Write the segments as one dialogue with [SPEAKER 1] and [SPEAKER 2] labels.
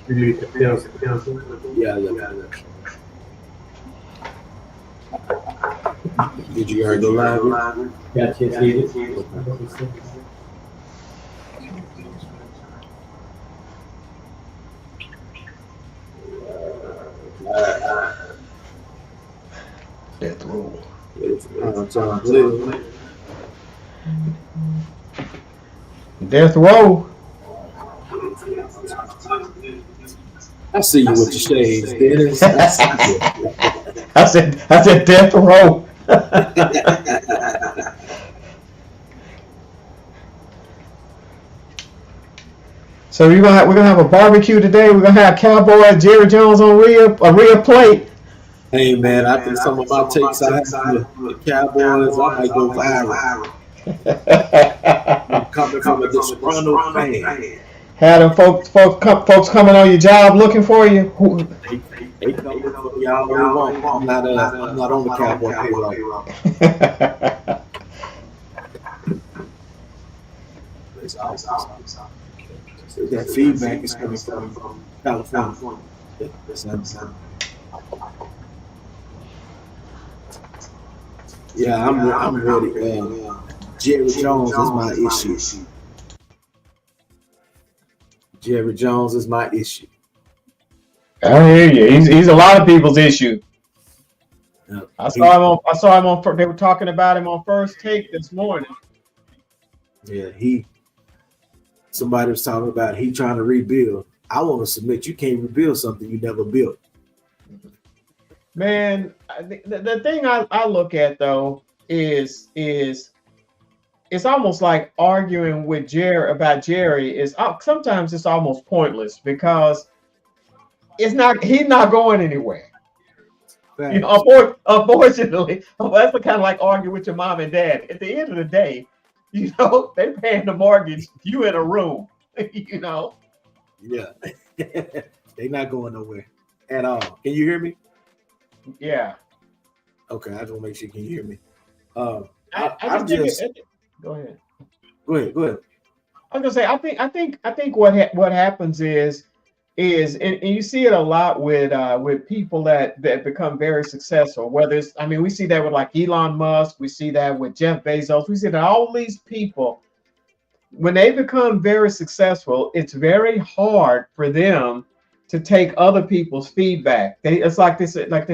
[SPEAKER 1] You need to cancel.
[SPEAKER 2] Yeah. Did you already go live?
[SPEAKER 1] Got a chance to eat it?
[SPEAKER 3] Death row. Death row.
[SPEAKER 2] I see you with your shades, Dennis. I see you.
[SPEAKER 3] I said death row. So we're gonna have a barbecue today. We're gonna have Cowboy Jerry Jones on a real plate.
[SPEAKER 2] Hey man, I think some of my takes I have for the Cowboys, I might go viral. Coming from a disgruntled fan.
[SPEAKER 3] Had them folks coming on your job looking for you.
[SPEAKER 2] They come look for me all they want. I'm not on the Cowboy payroll. It's awesome. That feedback is coming from California. Yeah, I'm ready. Jerry Jones is my issue. Jerry Jones is my issue.
[SPEAKER 3] I hear you. He's a lot of people's issue. I saw him on. They were talking about him on First Take this morning.
[SPEAKER 2] Yeah, somebody was talking about he trying to rebuild. I want to submit you can't rebuild something you never built.
[SPEAKER 3] Man, the thing I look at though is it's almost like arguing with Jerry about Jerry is sometimes it's almost pointless because he's not going anywhere. You know, unfortunately, that's kind of like arguing with your mom and dad. At the end of the day, you know, they're paying the mortgage. You in a room, you know.
[SPEAKER 2] Yeah, they're not going nowhere at all. Can you hear me?
[SPEAKER 3] Yeah.
[SPEAKER 2] Okay, I just want to make sure you can hear me.
[SPEAKER 3] Go ahead.
[SPEAKER 2] Go ahead.
[SPEAKER 3] I was gonna say I think what happens is and you see it a lot with people that become very successful. Whether it's we see that with like Elon Musk, we see that with Jeff Bezos, we see that all these people when they become very successful, it's very hard for them to take other people's feedback. It's like they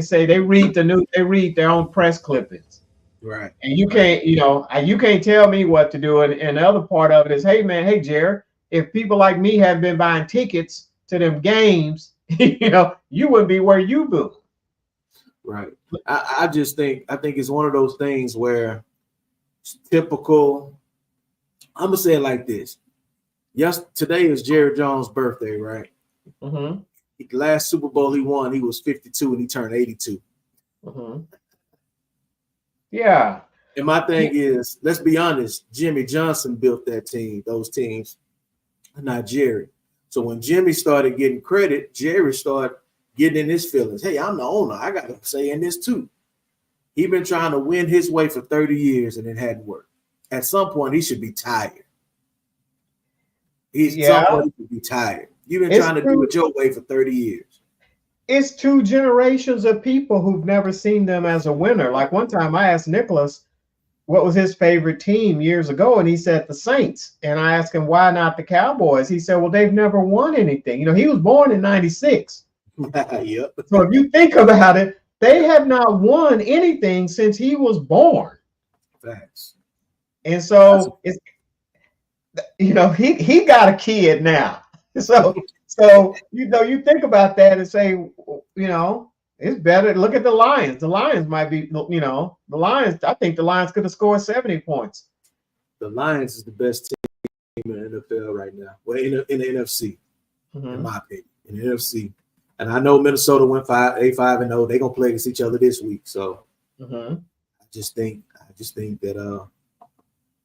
[SPEAKER 3] say they read their own press clippings.
[SPEAKER 2] Right.
[SPEAKER 3] And you can't, you can't tell me what to do. And the other part of it is, hey, Jared, if people like me have been buying tickets to them games, you wouldn't be where you been.
[SPEAKER 2] Right. I think it's one of those things where it's typical. I'm gonna say it like this. Yes, today is Jerry Jones' birthday, right?
[SPEAKER 3] Mm-hmm.
[SPEAKER 2] The last Super Bowl he won, he was 52 and he turned 82.
[SPEAKER 3] Mm-hmm. Yeah.
[SPEAKER 2] And my thing is, let's be honest, Jimmy Johnson built those teams, not Jerry. So when Jimmy started getting credit, Jerry started getting in his feelings. Hey, I'm the owner. I got to say in this too. He's been trying to win his way for 30 years and it hadn't worked. At some point, he should be tired. Some point he should be tired. You've been trying to do it your way for 30 years.
[SPEAKER 3] It's two generations of people who've never seen them as a winner. Like one time I asked Nicholas what was his favorite team years ago, and he said the Saints. And I asked him why not the Cowboys. He said, well, they've never won anything. He was born in 96.
[SPEAKER 2] Yep.
[SPEAKER 3] So if you think about it, they have not won anything since he was born.
[SPEAKER 2] Facts.
[SPEAKER 3] And so it's he got a kid now. So you think about that and say, it's better. Look at the Lions. The Lions might be, the Lions. I think the Lions could have scored 70 points.
[SPEAKER 2] The Lions is the best team in the NFL right now. Well, in the NFC, in my opinion, in the NFC. And I know Minnesota went 5-0. They're gonna play against each other this week. So I just think that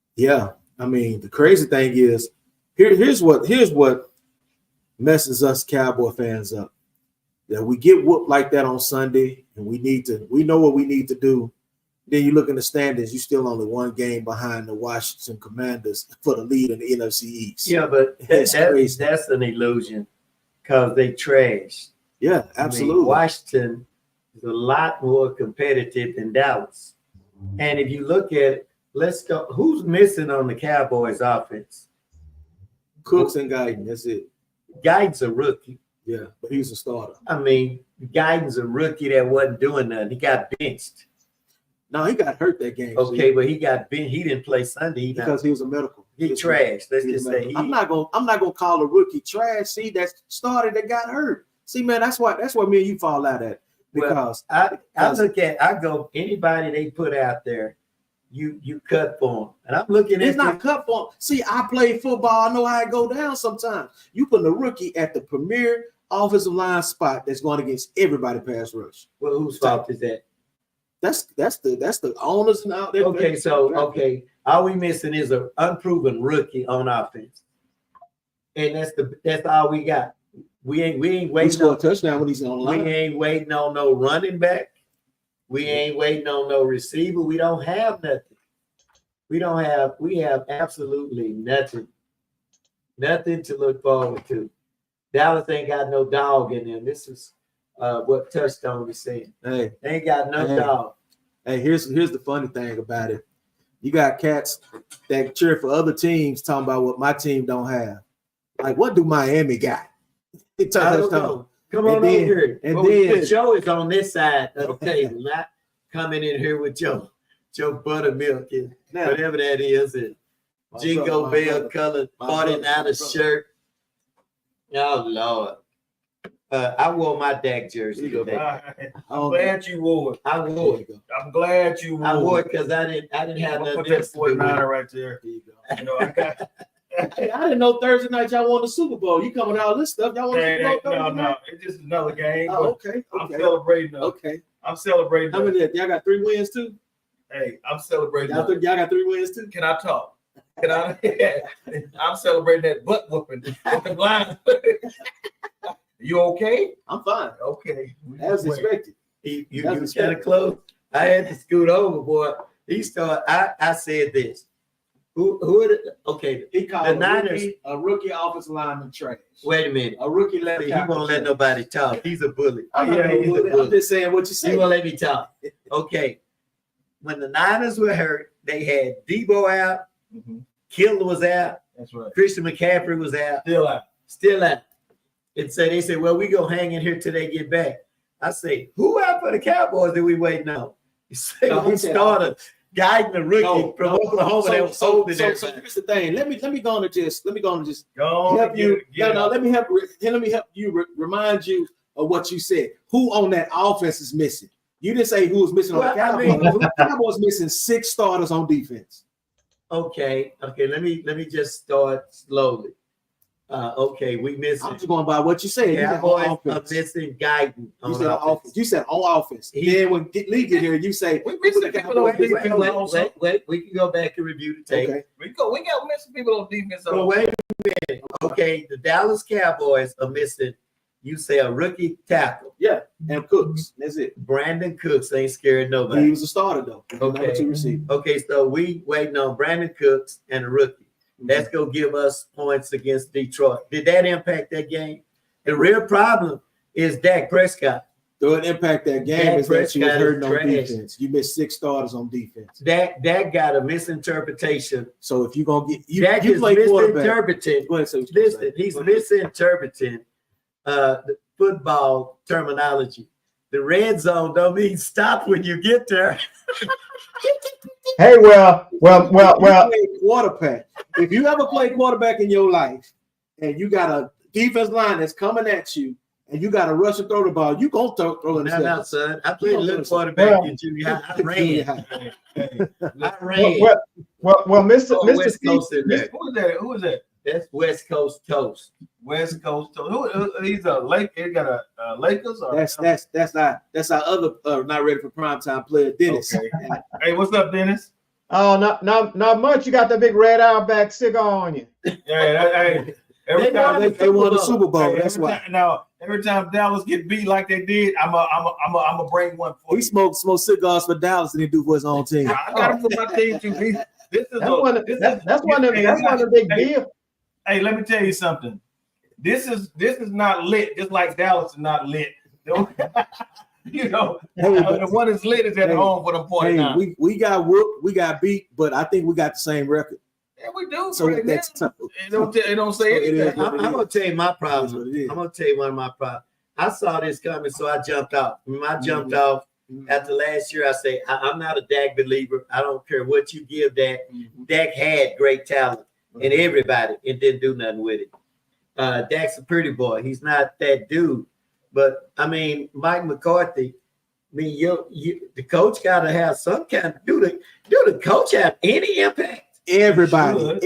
[SPEAKER 2] the crazy thing is here's what messes us Cowboy fans up. That we get whooped like that on Sunday, and we know what we need to do. Then you look in the standings, you're still only one game behind the Washington Commanders for the lead in the NFC East.
[SPEAKER 1] Yeah, but that's an illusion.
[SPEAKER 4] because they trash.
[SPEAKER 2] Yeah, absolutely.
[SPEAKER 4] I mean, Washington is a lot more competitive than Dallas. And if you look at it, let's go. Who's missing on the Cowboys offense?
[SPEAKER 2] Cooks and Guyton, that's it.
[SPEAKER 4] Guyton's a rookie.
[SPEAKER 2] Yeah, but he's a starter.
[SPEAKER 4] I mean, Guyton's a rookie that wasn't doing nothing. He got benched.
[SPEAKER 2] No, he got hurt that game.
[SPEAKER 4] Okay, but he got benched. He didn't play Sunday
[SPEAKER 2] Because he was a medical.
[SPEAKER 4] He trashed. Let's just say
[SPEAKER 2] I'm not gonna call a rookie trash. See, that started that got hurt. See, man, that's why me and you fall out at. Because
[SPEAKER 4] I go anybody they put out there, you cut for them. And I'm looking at
[SPEAKER 2] it's not cut for them. See, I play football. I know how it go down sometimes. You put a rookie at the premier offensive line spot that's going against everybody pass rush.
[SPEAKER 4] Well, whose fault is that?
[SPEAKER 2] That's the owners now.
[SPEAKER 4] Okay, all we missing is an unproven rookie on offense, and that's all we got. We ain't waiting.
[SPEAKER 2] Score a touchdown when he's on the line.
[SPEAKER 4] We ain't waiting on no running back. We ain't waiting on no receiver. We don't have nothing. We have absolutely nothing to look forward to. Dallas ain't got no dog in them. This is what Touchstone is saying.
[SPEAKER 2] Hey,
[SPEAKER 4] they ain't got no dog.
[SPEAKER 2] Hey, here's the funny thing about it. You got cats that cheer for other teams talking about what my team don't have. Like, what do Miami got?
[SPEAKER 4] I don't know. Come on over here. And then Joe is on this side of the table, not coming in here with Joe buttermilk and whatever that is, and Jingle Bell colored 49er shirt. Oh Lord. I wore my Dak jersey today.
[SPEAKER 5] I'm glad you wore it.
[SPEAKER 4] I wore it.
[SPEAKER 5] I'm glad you wore it.
[SPEAKER 4] I wore it because I didn't have nothing.
[SPEAKER 5] Put that 49er right there. There you go. You know, I got.
[SPEAKER 2] Hey, I didn't know Thursday night y'all won the Super Bowl. You coming out all this stuff? Y'all won the Super Bowl?
[SPEAKER 5] No. It's just another game.
[SPEAKER 2] Oh, okay.
[SPEAKER 5] I'm celebrating.
[SPEAKER 2] Okay.
[SPEAKER 5] I'm celebrating.
[SPEAKER 2] How many? Y'all got 3 wins too?
[SPEAKER 5] Hey, I'm celebrating.
[SPEAKER 2] Y'all got 3 wins too?
[SPEAKER 5] Can I talk? Can I? I'm celebrating that butt whooping. You okay?
[SPEAKER 2] I'm fine.
[SPEAKER 5] Okay.
[SPEAKER 2] As expected.
[SPEAKER 4] You kind of close. I had to scoot over, boy. He started. I said this. Who are
[SPEAKER 2] he called
[SPEAKER 4] the Niners
[SPEAKER 2] a rookie offensive lineman trash.
[SPEAKER 4] Wait a minute.
[SPEAKER 2] A rookie left.
[SPEAKER 4] He won't let nobody talk. He's a bully.
[SPEAKER 2] I'm just saying what you say.
[SPEAKER 4] He won't let me talk. Okay. When the Niners were hurt, they had Debo out.
[SPEAKER 5] Mm-hmm.
[SPEAKER 4] Kittle was out.
[SPEAKER 5] That's right.
[SPEAKER 4] Christian McCaffrey was out. Still out. And so they said, well, we go hang in here till they get back. I say, who out for the Cowboys that we waiting on? You say who started guiding the rookie from Oklahoma that was older than
[SPEAKER 2] so here's the thing. Let me go on and just
[SPEAKER 5] help
[SPEAKER 2] you. Let me help you remind you of what you said. Who on that offense is missing? You didn't say who was missing on the Cowboys. The Cowboys missing 6 starters on defense.
[SPEAKER 4] Okay. Let me just start slowly. We missing.
[SPEAKER 2] I'm just going by what you said.
[SPEAKER 4] Cowboys are missing guidance.
[SPEAKER 2] You said on offense. You said on offense. Then when Lee get here, you say
[SPEAKER 4] we missing people on defense. Wait, we can go back and review the tape.
[SPEAKER 2] Okay.
[SPEAKER 5] We got missing people on defense.
[SPEAKER 4] So wait a minute. Okay, the Dallas Cowboys are missing. You say a rookie tackle.
[SPEAKER 2] Yeah, and Cooks. That's it.
[SPEAKER 4] Brandon Cooks ain't scared nobody.
[SPEAKER 2] He was a starter though.
[SPEAKER 4] Okay, so we waiting on Brandon Cooks and a rookie. That's going to give us points against Detroit. Did that impact that game? The real problem is Dak Prescott.
[SPEAKER 2] So it impact that game is that you were hurting on defense. You missed 6 starters on defense.
[SPEAKER 4] Dak got a misinterpretation.
[SPEAKER 2] So if you're going to get
[SPEAKER 4] Dak is misinterpreting. Listen, he's misinterpreting the football terminology. The red zone don't mean stop when you get there.
[SPEAKER 3] Hey, well.
[SPEAKER 2] Quarterback. If you ever play quarterback in your life and you got a defense line that's coming at you and you got to rush and throw the ball, you gonna throw it.
[SPEAKER 4] No, son. I played a little quarterback in junior high. I ran.
[SPEAKER 3] Well, Mr.
[SPEAKER 4] West Coast in there.
[SPEAKER 5] Who is that?
[SPEAKER 4] That's West Coast toast.
[SPEAKER 5] West Coast toast. Who? He's a Lake. He got a Lakers. Or
[SPEAKER 2] that's our other not ready for primetime player, Dennis.
[SPEAKER 5] Okay. Hey, what's up, Dennis?
[SPEAKER 3] Oh, not much. You got that big red Outback cigar on you.
[SPEAKER 5] Yeah. Every time
[SPEAKER 2] they won the Super Bowl. That's why.
[SPEAKER 5] Now, every time Dallas get beat like they did, I'm a bring one for you.
[SPEAKER 2] He smoked cigars for Dallas and he do for his own team.
[SPEAKER 5] I got him for my team too. That's
[SPEAKER 3] one of the big deals.
[SPEAKER 5] Hey, let me tell you something. This is not lit, just like Dallas is not lit. You know, the one that's lit is at home for them 49.
[SPEAKER 2] Hey, we got whooped, we got beat, but I think we got the same record.
[SPEAKER 5] Yeah, we do.
[SPEAKER 2] So that's tough.
[SPEAKER 5] It don't say anything.
[SPEAKER 4] I'm gonna tell you my problem. I'm gonna tell you one of my problems. I saw this coming, so I jumped off. When I jumped off after last year, I say I'm not a Dak believer. I don't care what you give Dak. Dak had great talent and everybody, and didn't do nothing with it. Dak's a pretty boy. He's not that dude. But I mean, Mike McCarthy. I mean, the coach got to have some kind of. Do the coach have any impact?
[SPEAKER 2] Everybody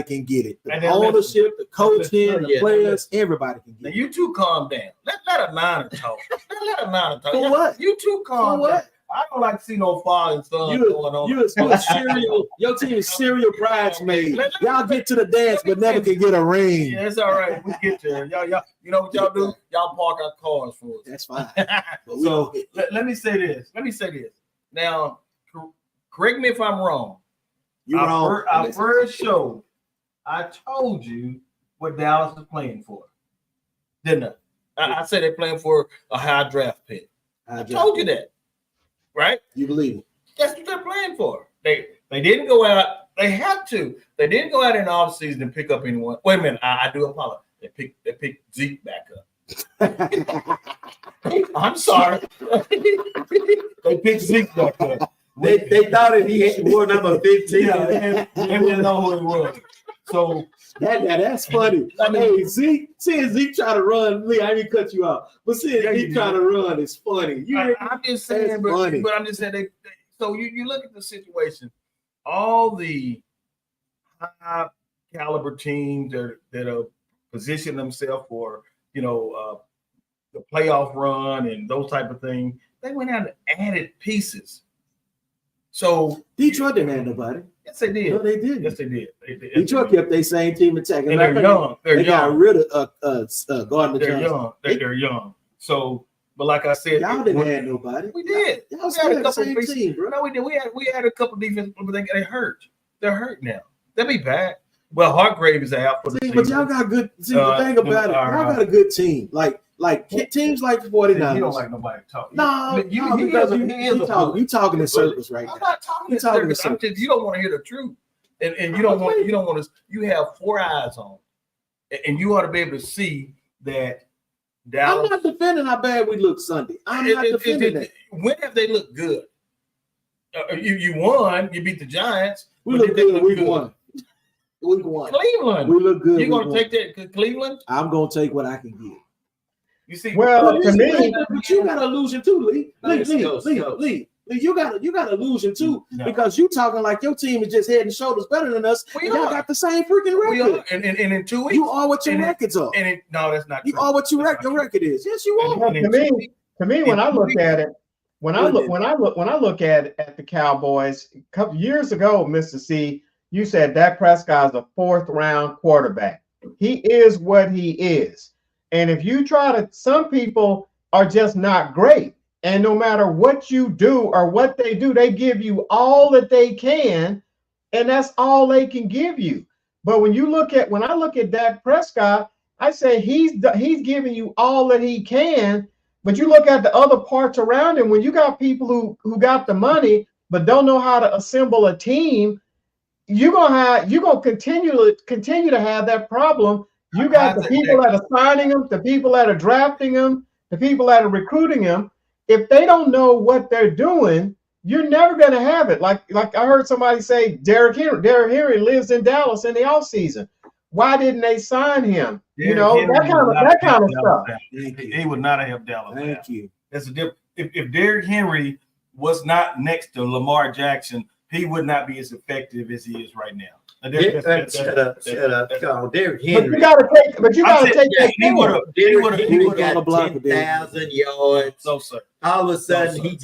[SPEAKER 2] can get it. The ownership, the coaching, the players, everybody can get
[SPEAKER 5] now
[SPEAKER 2] it.
[SPEAKER 5] you two calm down. Let a niner talk. Let a niner talk.
[SPEAKER 2] For what?
[SPEAKER 5] You two calm down. I don't like to see no father and son going on.
[SPEAKER 2] You a serial. Your team is serial bridesmaid. Y'all get to the dance, but never can get a ring.
[SPEAKER 5] Yeah, it's all right. We get there. Y'all, you know what y'all do? Y'all park our cars for us.
[SPEAKER 2] That's fine.
[SPEAKER 5] So let me say this. Now, correct me if I'm wrong.
[SPEAKER 2] You're wrong.
[SPEAKER 5] Our first show, I told you what Dallas is playing for, didn't I? I said they're playing for a high draft pick. I told you that, right?
[SPEAKER 2] You believe it?
[SPEAKER 5] That's what they're playing for. They didn't go out. They had to. They didn't go out in the offseason and pick up anyone. Wait a minute. I do apologize. They picked Zeke back up. I'm sorry. They picked Zeke back up.
[SPEAKER 4] They thought that he wore number 15.
[SPEAKER 5] Yeah, and they didn't know who it was. So
[SPEAKER 2] that's funny. I mean, seeing Zeke try to run, Lee, I didn't cut you out, but seeing Zeke try to run is funny.
[SPEAKER 5] I'm just saying, but I'm just saying. So you look at the situation. All the high caliber teams that are positioning themselves for the playoff run and those type of things, they went out and added pieces. So
[SPEAKER 2] Detroit didn't have nobody.
[SPEAKER 5] Yes, they did.
[SPEAKER 2] No, they did.
[SPEAKER 5] Yes, they did.
[SPEAKER 2] Detroit kept their same team attacking.
[SPEAKER 5] And they're young.
[SPEAKER 2] They got rid of Gardner
[SPEAKER 5] They're
[SPEAKER 2] Johnson.
[SPEAKER 5] young. They're young. So, but like I said,
[SPEAKER 2] y'all didn't have nobody.
[SPEAKER 5] We did.
[SPEAKER 2] Y'all still had the same team, bro.
[SPEAKER 5] No, we did. We had a couple defense, but they hurt. They're hurt now. They'll be back. Well, Hargrave is out for the season.
[SPEAKER 2] But y'all got good. See, the thing about it, y'all got a good team. Like teams like the 49ers.
[SPEAKER 5] You don't like nobody talking.
[SPEAKER 2] No, you talking in circles right now.
[SPEAKER 5] I'm not talking in circles. You don't want to hear the truth, and you don't want to. You have 4 eyes on, and you ought to be able to see that. Dallas.
[SPEAKER 2] I'm not defending how bad we look Sunday. I'm not defending that.
[SPEAKER 5] When have they looked good? You won. You beat the Giants.
[SPEAKER 2] We look good week 1. Week 1.
[SPEAKER 5] Cleveland.
[SPEAKER 2] We look good.
[SPEAKER 5] You're going to take that Cleveland?
[SPEAKER 2] I'm going to take what I can get.
[SPEAKER 5] You see,
[SPEAKER 3] well, to me,
[SPEAKER 2] but you got an illusion too, Lee. Lee, you got an illusion too, because you talking like your team is just head and shoulders better than us. Y'all got the same freaking record.
[SPEAKER 5] We are. And in 2 weeks,
[SPEAKER 2] you are what your records are.
[SPEAKER 5] No, that's not true.
[SPEAKER 2] You are what your record is. Yes, you are.
[SPEAKER 3] To me, when I look at it, when I look at the Cowboys a couple years ago, Mr. C, you said Dak Prescott's a 4th round quarterback. He is what he is. And if you try to, some people are just not great. And no matter what you do or what they do, they give you all that they can, and that's all they can give you. But when I look at Dak Prescott, I say he's giving you all that he can. But you look at the other parts around him, when you got people who got the money but don't know how to assemble a team, you're gonna continue to have that problem. You got the people that are signing them, the people that are drafting them, the people that are recruiting them. If they don't know what they're doing, you're never going to have it. Like I heard somebody say, Derrick Henry lives in Dallas in the offseason. Why didn't they sign him? That kind of stuff.
[SPEAKER 5] He would not have helped Dallas.
[SPEAKER 2] Thank you.
[SPEAKER 5] That's a different. If Derrick Henry was not next to Lamar Jackson, he would not be as effective as he is right now.
[SPEAKER 4] Shut up. Come on, Derrick Henry.
[SPEAKER 3] But you gotta take that.
[SPEAKER 4] He would have got 10,000 yards.
[SPEAKER 5] So, sir.
[SPEAKER 4] All of a sudden,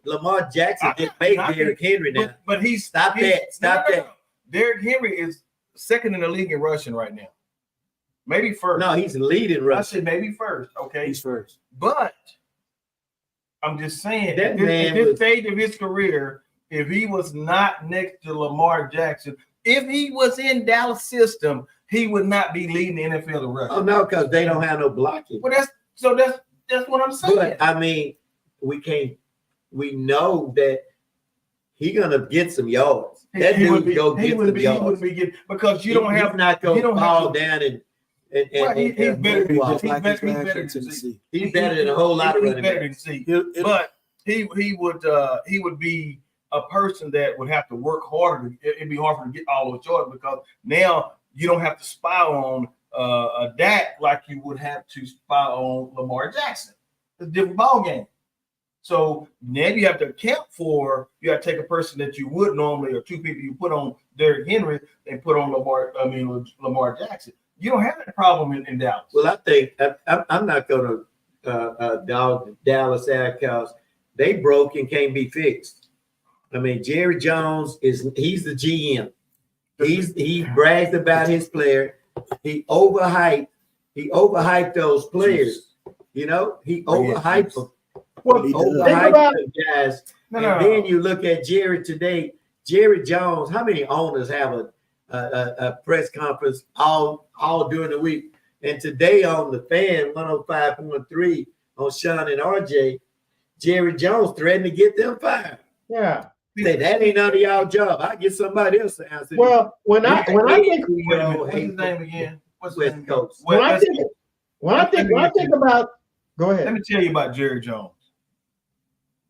[SPEAKER 4] Lamar Jackson didn't make Derrick Henry now.
[SPEAKER 5] But stop that. Derrick Henry is 2nd in the league in rushing right now. Maybe 1st.
[SPEAKER 4] No, he's leading rushing.
[SPEAKER 5] I said maybe 1st. Okay,
[SPEAKER 2] he's 1st.
[SPEAKER 5] But I'm just saying, at this stage of his career, if he was not next to Lamar Jackson, if he was in Dallas system, he would not be leading the NFL in rushing.
[SPEAKER 4] Oh no, because they don't have no blocking.
[SPEAKER 5] Well, that's what I'm saying.
[SPEAKER 4] But I mean, we know that he's gonna get some yards. That dude go get some yards.
[SPEAKER 5] He would be getting, because you don't have,
[SPEAKER 4] he's not gonna fall down and
[SPEAKER 5] well, he's better.
[SPEAKER 4] He's better than a whole lot of running backs.
[SPEAKER 5] But he would be a person that would have to work harder. It'd be hard for him to get all those yards, because now you don't have to spy on a Dak like you would have to spy on Lamar Jackson. It's a different ball game. So now you have to account for, you have to take a person that you would normally, or two people you put on Derrick Henry and put on Lamar Jackson. You don't have that problem in Dallas.
[SPEAKER 4] Well, I think I'm not going to dog Dallas out because they broke and can't be fixed. I mean, Jerry Jones he's the GM. He brags about his player. He overhyped those players. You know, he overhyped them.
[SPEAKER 3] Well,
[SPEAKER 4] overhyped them guys. Then you look at Jerry today. Jerry Jones. How many owners have a press conference all during the week? And today on the Fan 105.3 on Sean and RJ, Jerry Jones threatened to get them fired.
[SPEAKER 3] Yeah.
[SPEAKER 4] Say that ain't none of y'all job. I get somebody else to answer.
[SPEAKER 3] Well, when I think,
[SPEAKER 5] what's his name again? What's his name?
[SPEAKER 3] When I think about, go ahead.
[SPEAKER 5] Let me tell you about Jerry Jones.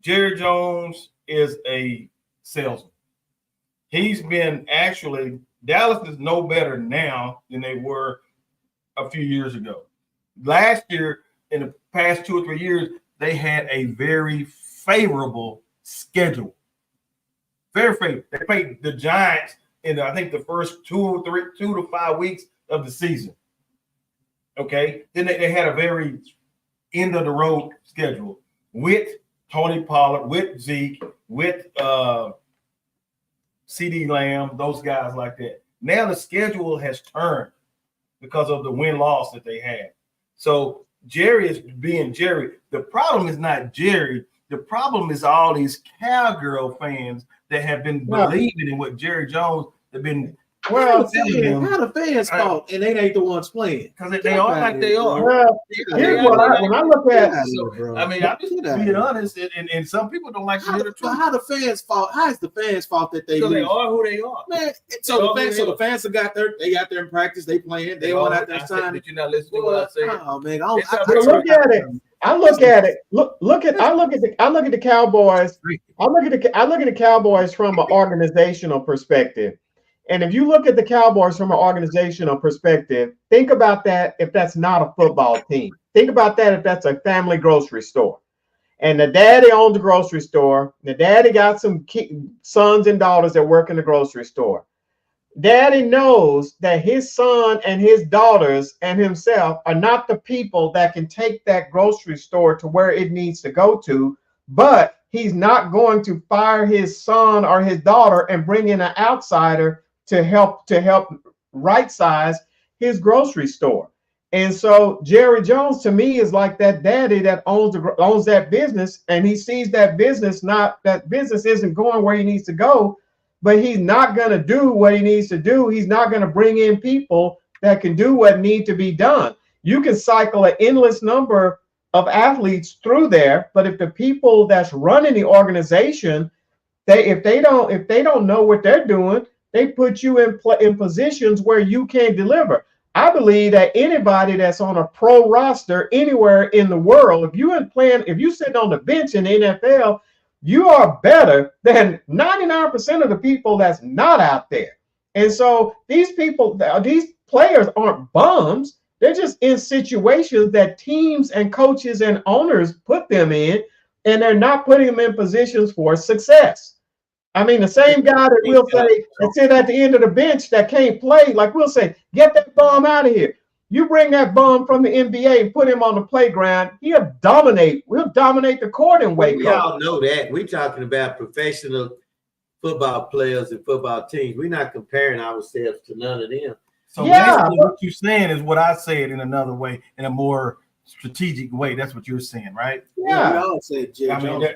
[SPEAKER 5] Jerry Jones is a salesman. He's been Dallas is no better now than they were a few years ago. Last year, in the past 2 or 3 years, they had a very favorable schedule. Very favorable. They played the Giants in, I think, the first 2 to 5 weeks of the season. Okay. Then they had a very end of the road schedule with Tony Pollard, with Zeke, with CD Lamb, those guys like that. Now the schedule has turned because of the win-loss that they had. So Jerry is being Jerry. The problem is not Jerry. The problem is all these cowgirl fans that have been believing in what Jerry Jones have been.
[SPEAKER 2] Well, how the fans fault and they ain't the ones playing
[SPEAKER 5] because they are like they are.
[SPEAKER 3] Well, here's what when I look at.
[SPEAKER 5] I mean, I'm just being honest, and some people don't like to hear the truth.
[SPEAKER 2] How the fans fault? How is the fans fault that they?
[SPEAKER 5] So they are who they are,
[SPEAKER 2] man. So the fans have got they got there in practice. They playing. They all out there signing.
[SPEAKER 5] Did you not listen to what I said?
[SPEAKER 2] Oh man,
[SPEAKER 3] look at it. I look at it. I look at the Cowboys. I look at the Cowboys from an organizational perspective. And if you look at the Cowboys from an organizational perspective, think about that if that's not a football team. Think about that if that's a family grocery store. And the daddy owns the grocery store. The daddy got some sons and daughters that work in the grocery store. Daddy knows that his son and his daughters and himself are not the people that can take that grocery store to where it needs to go to, but he's not going to fire his son or his daughter and bring in an outsider to help right size his grocery store. And so Jerry Jones to me is like that daddy that owns that business, and he sees that business isn't going where he needs to go, but he's not going to do what he needs to do. He's not going to bring in people that can do what need to be done. You can cycle an endless number of athletes through there, but if the people that's running the organization, if they don't know what they're doing, they put you in positions where you can't deliver. I believe that anybody that's on a pro roster anywhere in the world, if you sitting on the bench in the NFL, you are better than 99% of the people that's not out there. And so these players aren't bums. They're just in situations that teams and coaches and owners put them in, and they're not putting them in positions for success. I mean, the same guy that we'll say that sit at the end of the bench that can't play, like we'll say, get that bum out of here. You bring that bum from the NBA and put him on the playground, he'll dominate. We'll dominate the court in Waco.
[SPEAKER 4] We all know that. We're talking about professional football players and football teams. We're not comparing ourselves to none of them.
[SPEAKER 5] So basically what you're saying is what I said in another way, in a more strategic way. That's what you're saying, right?
[SPEAKER 3] Yeah.
[SPEAKER 2] We all say Jerry Jones.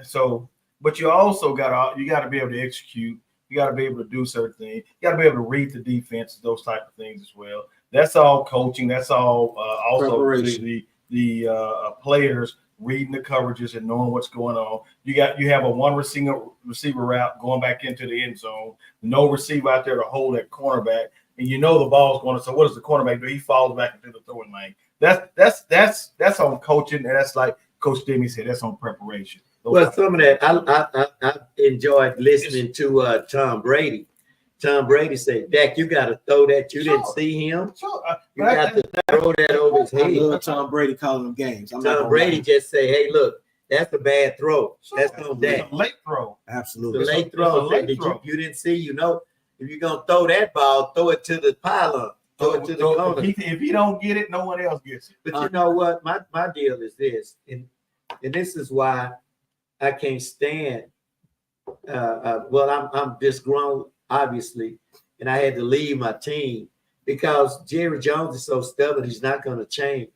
[SPEAKER 5] So, but you also got to be able to execute You got to be able to do certain things. You got to be able to read the defense, those type of things as well. That's all coaching. That's all also the players reading the coverages and knowing what's going on. You have a one receiver route going back into the end zone. No receiver out there to hold that cornerback, and you know the ball's going to. So what does the cornerback do? He falls back into the throwing lane. That's on coaching, and that's like Coach Stimmy said. That's on preparation.
[SPEAKER 4] Well, some of that I enjoyed listening to Tom Brady. Tom Brady said, "Dak, you got to throw that. You didn't see him. You got to throw that over his head."
[SPEAKER 2] I love Tom Brady calling them games.
[SPEAKER 4] Tom Brady just say, "Hey, look, that's a bad throw. That's on Dak.
[SPEAKER 5] It's a late throw.
[SPEAKER 2] Absolutely,
[SPEAKER 4] it's a late throw. You didn't see? You know, if you're gonna throw that ball, throw it to the pylon, throw it to the corner.
[SPEAKER 5] If he don't get it, no one else gets it."
[SPEAKER 4] But you know what? My deal is this, and this is why I can't stand. Well, I'm disgruntled, obviously, and I had to leave my team because Jerry Jones is so stubborn. He's not going to change.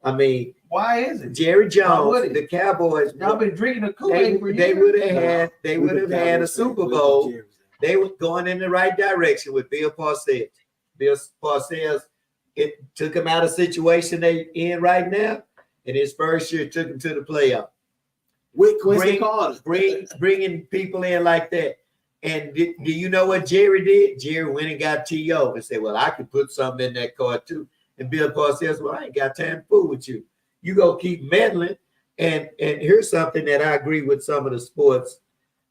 [SPEAKER 4] I mean,
[SPEAKER 5] why is it?
[SPEAKER 4] Jerry Jones, the Cowboys?
[SPEAKER 5] Y'all been drinking the Kool-Aid for
[SPEAKER 4] They
[SPEAKER 5] years.
[SPEAKER 4] would have had a Super Bowl. They were going in the right direction with Bill Parcells. Bill Parcells, it took him out of the situation they in right now. In his first year, took him to the playoff.
[SPEAKER 2] With Quincy Carter.
[SPEAKER 4] Bringing people in like that. And do you know what Jerry did? Jerry went and got T.O. and said, well, I could put something in that card too. And Bill Parcells says, well, I ain't got time to fool with you. You go keep meddling. And here's something that I agree with some of the sports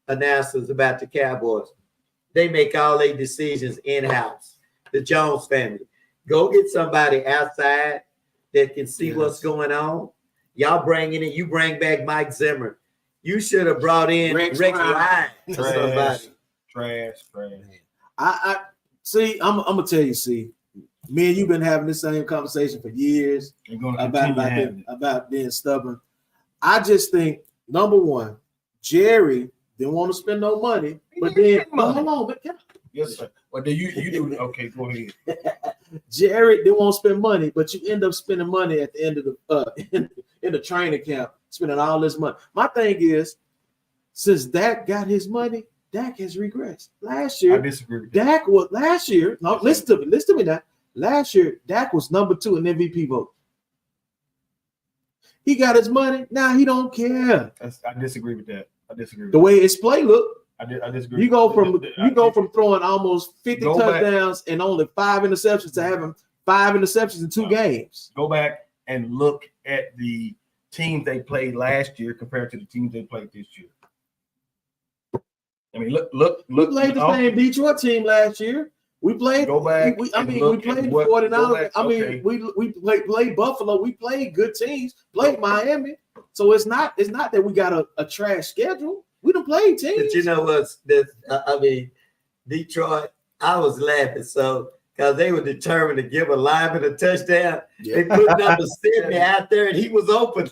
[SPEAKER 4] announcers about the Cowboys. They make all their decisions in-house. The Jones family. Go get somebody outside that can see what's going on. Y'all bringing it. You bring back Mike Zimmer. You should have brought in Rex Ryan or somebody.
[SPEAKER 5] Trash.
[SPEAKER 2] I see. I'm gonna tell you. See, me and you've been having this same conversation for years about being stubborn. I just think number one, Jerry didn't want to spend no money, but then hold on, but
[SPEAKER 5] yes, sir. Well, then you do okay. Go ahead.
[SPEAKER 2] Jerry didn't want to spend money, but you end up spending money at the end of the in the training camp, spending all this money. My thing is, since Dak got his money, Dak has regressed. Last year,
[SPEAKER 5] I disagree with
[SPEAKER 2] Dak was last year. No, listen to me now. Last year, Dak was number 2 in MVP vote. He got his money. Now he don't care.
[SPEAKER 5] I disagree with that.
[SPEAKER 2] The way his play look.
[SPEAKER 5] I disagree.
[SPEAKER 2] You go from throwing almost 50 touchdowns and only 5 interceptions to having 5 interceptions in 2 games.
[SPEAKER 5] Go back and look at the teams they played last year compared to the teams they played this year. I mean, look.
[SPEAKER 2] We played the same Detroit team last year. We played.
[SPEAKER 5] Go back.
[SPEAKER 2] We played the 49ers. I mean, we played Buffalo. We played good teams. Played Miami. So it's not that we got a trash schedule. We don't play teams.
[SPEAKER 4] But you know what's this? I mean, Detroit. I was laughing because they were determined to give a lineman a touchdown. Yeah. They put number 70 out there, and he was open.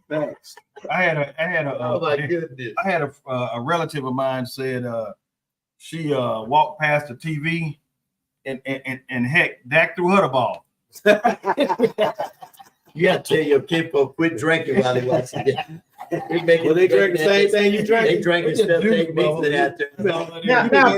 [SPEAKER 2] Thanks.
[SPEAKER 5] I had a
[SPEAKER 4] oh my goodness.
[SPEAKER 5] I had a relative of mine said she walked past the TV and heck, Dak threw her the ball.
[SPEAKER 4] You got to tell your kid folks quit drinking while they watch the game.
[SPEAKER 2] Well, they drank the same thing you drank.
[SPEAKER 4] They drank the stuff they mixed it out there.
[SPEAKER 3] Now,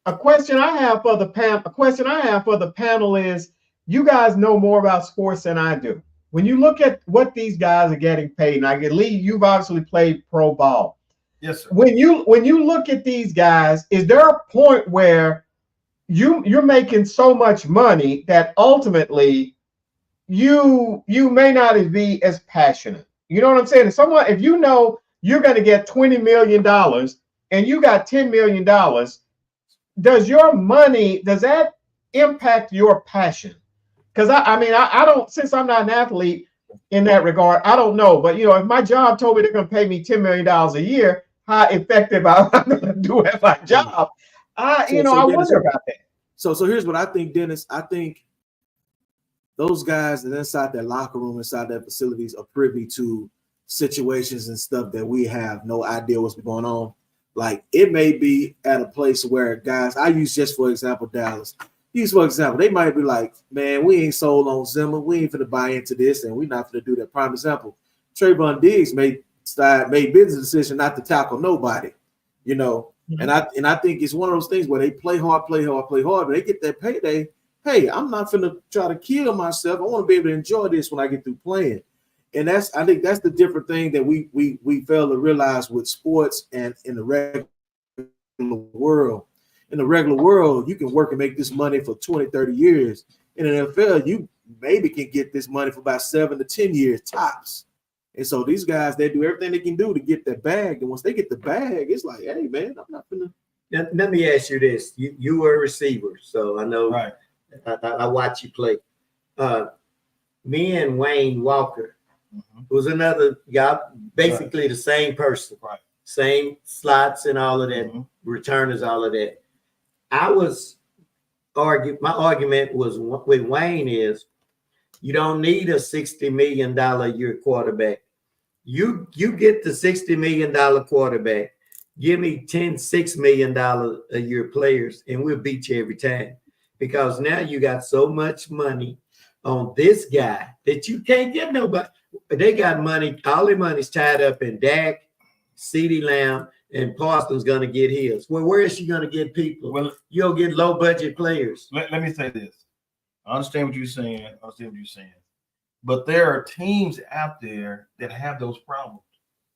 [SPEAKER 3] a question I have for the panel. A question I have for the panel is: you guys know more about sports than I do. When you look at what these guys are getting paid, and I get Lee, you've obviously played pro ball.
[SPEAKER 5] Yes, sir.
[SPEAKER 3] When you look at these guys, is there a point where you're making so much money that ultimately you may not be as passionate? You know what I'm saying? If you know you're going to get $20 million and you got $10 million, does that impact your passion? Because I don't, since I'm not an athlete in that regard, I don't know. But if my job told me they're going to pay me $10 million a year, how effective I'm going to do at my job? I wonder about that.
[SPEAKER 2] So here's what I think, Dennis. I think those guys that inside their locker room, inside their facilities, are privy to situations and stuff that we have no idea what's going on. Like, it may be at a place where guys, I use just for example, Dallas. For example, they might be like, man, we ain't sold on Zimmer. We ain't finna buy into this, and we're not finna do that. Prime example, Trayvon Diggs made business decision not to tackle nobody. you know. And I think it's one of those things where they play hard, but they get that payday. Hey, I'm not finna try to kill myself. I want to be able to enjoy this when I get through playing. And I think that's the different thing that we fail to realize with sports and in the regular world. In the regular world, you can work and make this money for 20, 30 years. In the NFL, you maybe can get this money for about 7 to 10 years tops. And so these guys, they do everything they can do to get that bag. And once they get the bag, it's like, hey, man, I'm not gonna.
[SPEAKER 4] Now, let me ask you this: you were a receiver, so I know.
[SPEAKER 5] Right.
[SPEAKER 4] I watch you play. Me and Wayne Walker was another guy, basically the same person,
[SPEAKER 5] right?
[SPEAKER 4] Same slots and all of that, returners, all of that. My argument was with Wayne is you don't need a $60 million a year quarterback. You get the $60 million quarterback. Give me $6 million a year players, and we'll beat you every time. Because now you got so much money on this guy that you can't get nobody. They got money, all their money's tied up in Dak, CeeDee Lamb, and Parsons gonna get his. Well, where is she gonna get people? Well, you'll get low budget players.
[SPEAKER 5] Let me say this. I understand what you're saying. But there are teams out there that have those problems,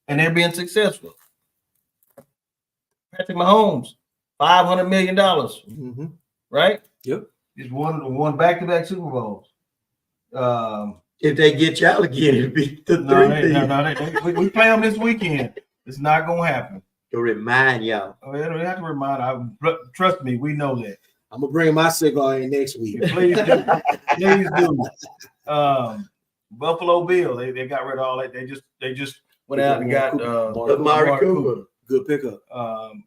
[SPEAKER 5] and they're being successful. Patrick Mahomes, $500 million, right?
[SPEAKER 2] Yep.
[SPEAKER 5] He's won back-to-back Super Bowls.
[SPEAKER 4] If they get y'all again, it'll be the
[SPEAKER 5] we play them this weekend. It's not gonna happen.
[SPEAKER 4] To remind y'all.
[SPEAKER 5] We have to remind. Trust me, we know that.
[SPEAKER 2] I'm gonna bring my cigar in next week.
[SPEAKER 5] Please do. Please do. Buffalo Bill, they got rid of all that. They just went out and got
[SPEAKER 4] Amari Cooper.
[SPEAKER 2] Good pickup.
[SPEAKER 5] The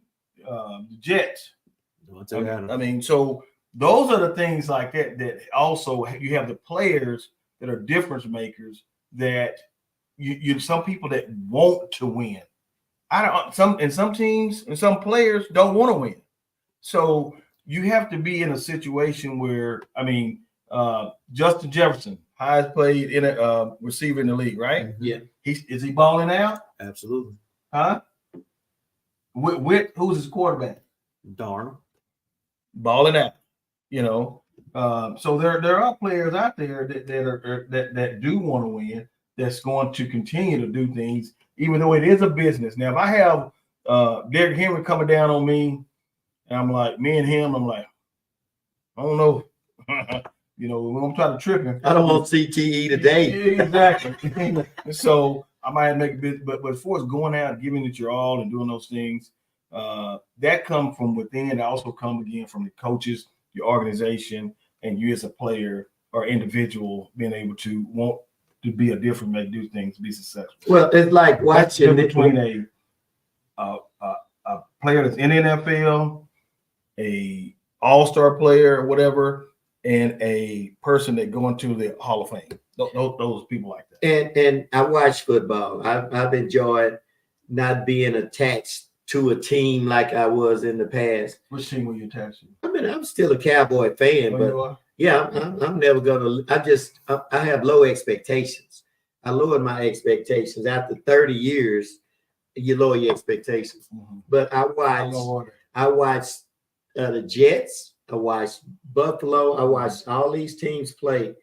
[SPEAKER 5] Jets.
[SPEAKER 2] I
[SPEAKER 5] mean, so those are the things like that also you have the players that are difference makers that you some people that want to win. Some teams and some players don't want to win. So you have to be in a situation where, Justin Jefferson, highest paid in a receiver in the league, right?
[SPEAKER 4] Yeah.
[SPEAKER 5] Is he balling out?
[SPEAKER 2] Absolutely.
[SPEAKER 5] Huh? With who's his quarterback?
[SPEAKER 2] Darnold.
[SPEAKER 5] Balling out. So there are players out there that do want to win, that's going to continue to do things, even though it is a business. Now, if I have Derrick Henry coming down on me, and I'm like, I'm like, I don't know. When I'm trying to trip him.
[SPEAKER 4] I don't want CTE today.
[SPEAKER 5] Exactly. So I might make a bit, but as far as going out, giving it your all and doing those things, that come from within. It also come again from the coaches, your organization, and you as a player or individual being able to want to be a different, do things, be successful.
[SPEAKER 4] Well, it's like watching
[SPEAKER 5] between a player that's in the NFL, a all-star player or whatever, and a person that go into the Hall of Fame. Those people like that.
[SPEAKER 4] And I watch football. I've enjoyed not being attached to a team like I was in the past.
[SPEAKER 5] Which team were you attached to?
[SPEAKER 4] I'm still a Cowboy fan, but yeah, I'm never gonna. I have low expectations. I lowered my expectations after 30 years. You lower your expectations, but I watched the Jets. I watched Buffalo. I watched all these teams play,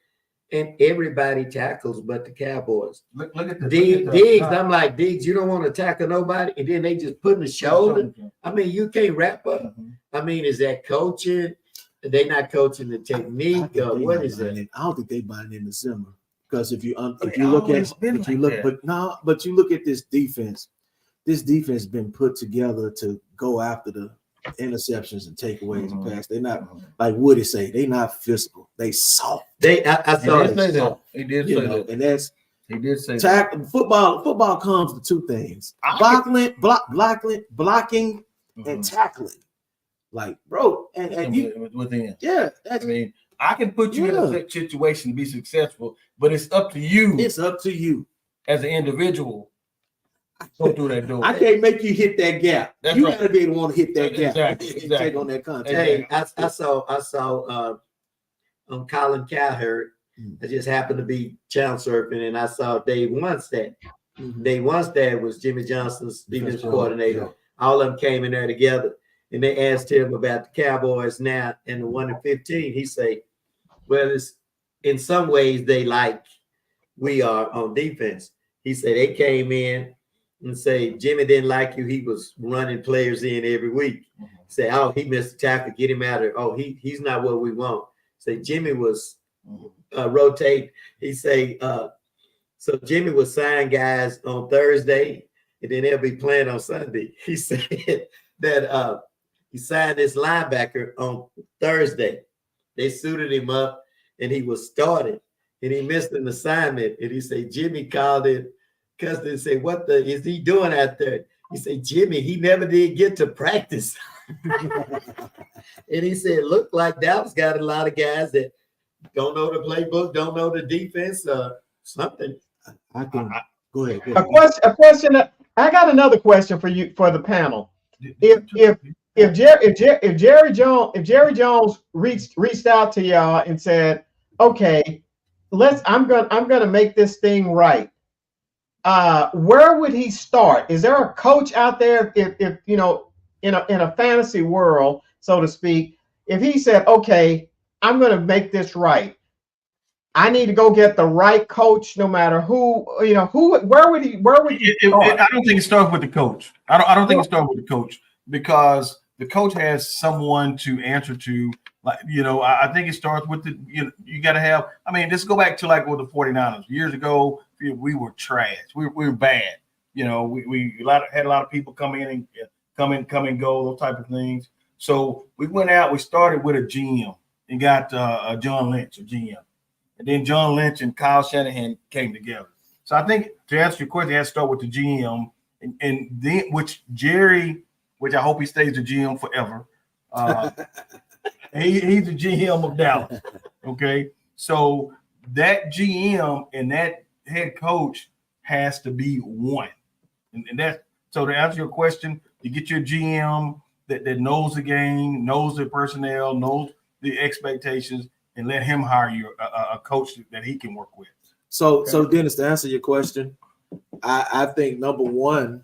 [SPEAKER 4] and everybody tackles but the Cowboys.
[SPEAKER 5] Look at the
[SPEAKER 4] Diggs. I'm like, Diggs, you don't want to tackle nobody, and then they just put in the shoulder. You can't wrap up. Is that coaching? They not coaching the technique. What is that?
[SPEAKER 2] I don't think they buying in the Zimmer, because if you look at this defense. This defense has been put together to go after the interceptions and takeaways and pass. They're not, like Woody say, they not physical. They soft.
[SPEAKER 4] I saw that.
[SPEAKER 5] He did say that.
[SPEAKER 2] And that's
[SPEAKER 5] he did say
[SPEAKER 2] that. Football comes to two things: blocking, and tackling. Like, bro, and you,
[SPEAKER 5] within.
[SPEAKER 2] Yeah,
[SPEAKER 5] I can put you in a situation to be successful, but it's up to you.
[SPEAKER 2] It's up to you
[SPEAKER 5] as an individual. Go through that door.
[SPEAKER 2] I can't make you hit that gap.
[SPEAKER 5] That's
[SPEAKER 2] you
[SPEAKER 5] right.
[SPEAKER 2] Gotta be able to want to hit that gap.
[SPEAKER 5] Exactly.
[SPEAKER 2] Take on that contact.
[SPEAKER 4] Hey, I saw Colin Cowherd. I just happened to be channel surfing, and I saw Dave Onstad. Dave Onstad was Jimmy Johnson's defense coordinator. all of them came in there together, and they asked him about the Cowboys now and the 1-15. He say, well, it's in some ways they like we are on defense. He said they came in and say Jimmy didn't like you. He was running players in every week. Say, oh, he missed a tackle, get him out of there. Oh, he's not what we want. Say Jimmy was rotate. He say so Jimmy would sign guys on Thursday, and then they'll be playing on Sunday. He said that he signed this linebacker on Thursday. They suited him up, and he was started, and he missed an assignment. And he said Jimmy called it, because they say, what the is he doing out there? He said, Jimmy, he never did get to practice. And he said, look like Dallas got a lot of guys that don't know the playbook, don't know the defense, something.
[SPEAKER 2] I can go ahead.
[SPEAKER 3] A question. I got another question for you, for the panel. If Jerry Jones reached out to y'all and said, okay, I'm gonna make this thing right, where would he start? Is there a coach out there, if you know, in a fantasy world, so to speak, if he said, okay, I'm going to make this right, I need to go get the right coach, no matter who, you know, where would he start?
[SPEAKER 5] I don't think it starts with the coach. I don't think it starts with the coach, because the coach has someone to answer to. Like, you know, I think it starts with the, you got to have, I mean, let's go back to like with the 49ers. Years ago, we were trash. We were bad. You know, we had a lot of people come in and come and go, those type of things. So we went out, we started with a GM and got John Lynch, a GM. And then John Lynch and Kyle Shanahan came together. So I think to answer your question, you have to start with the GM, and then which I hope he stays the GM forever. He's the GM of Dallas. Okay. So that GM and that head coach has to be one. And that's, so to answer your question, you get your GM that knows the game, knows the personnel, knows the expectations, and let him hire you a coach that he can work with.
[SPEAKER 2] So Dennis, to answer your question, I think number one,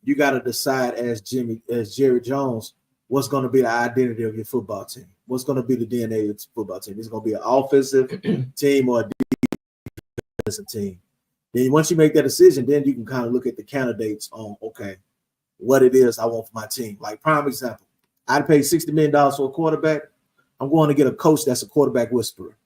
[SPEAKER 2] you got to decide as Jerry Jones, what's going to be the identity of your football team? What's going to be the DNA of your football team? Is it going to be an offensive team or a defensive team? Then once you make that decision, then you can kind of look at the candidates on, okay, what it is I want for my team. Like prime example, I'd pay $60 million for a quarterback. I'm going to get a coach that's a quarterback whisperer.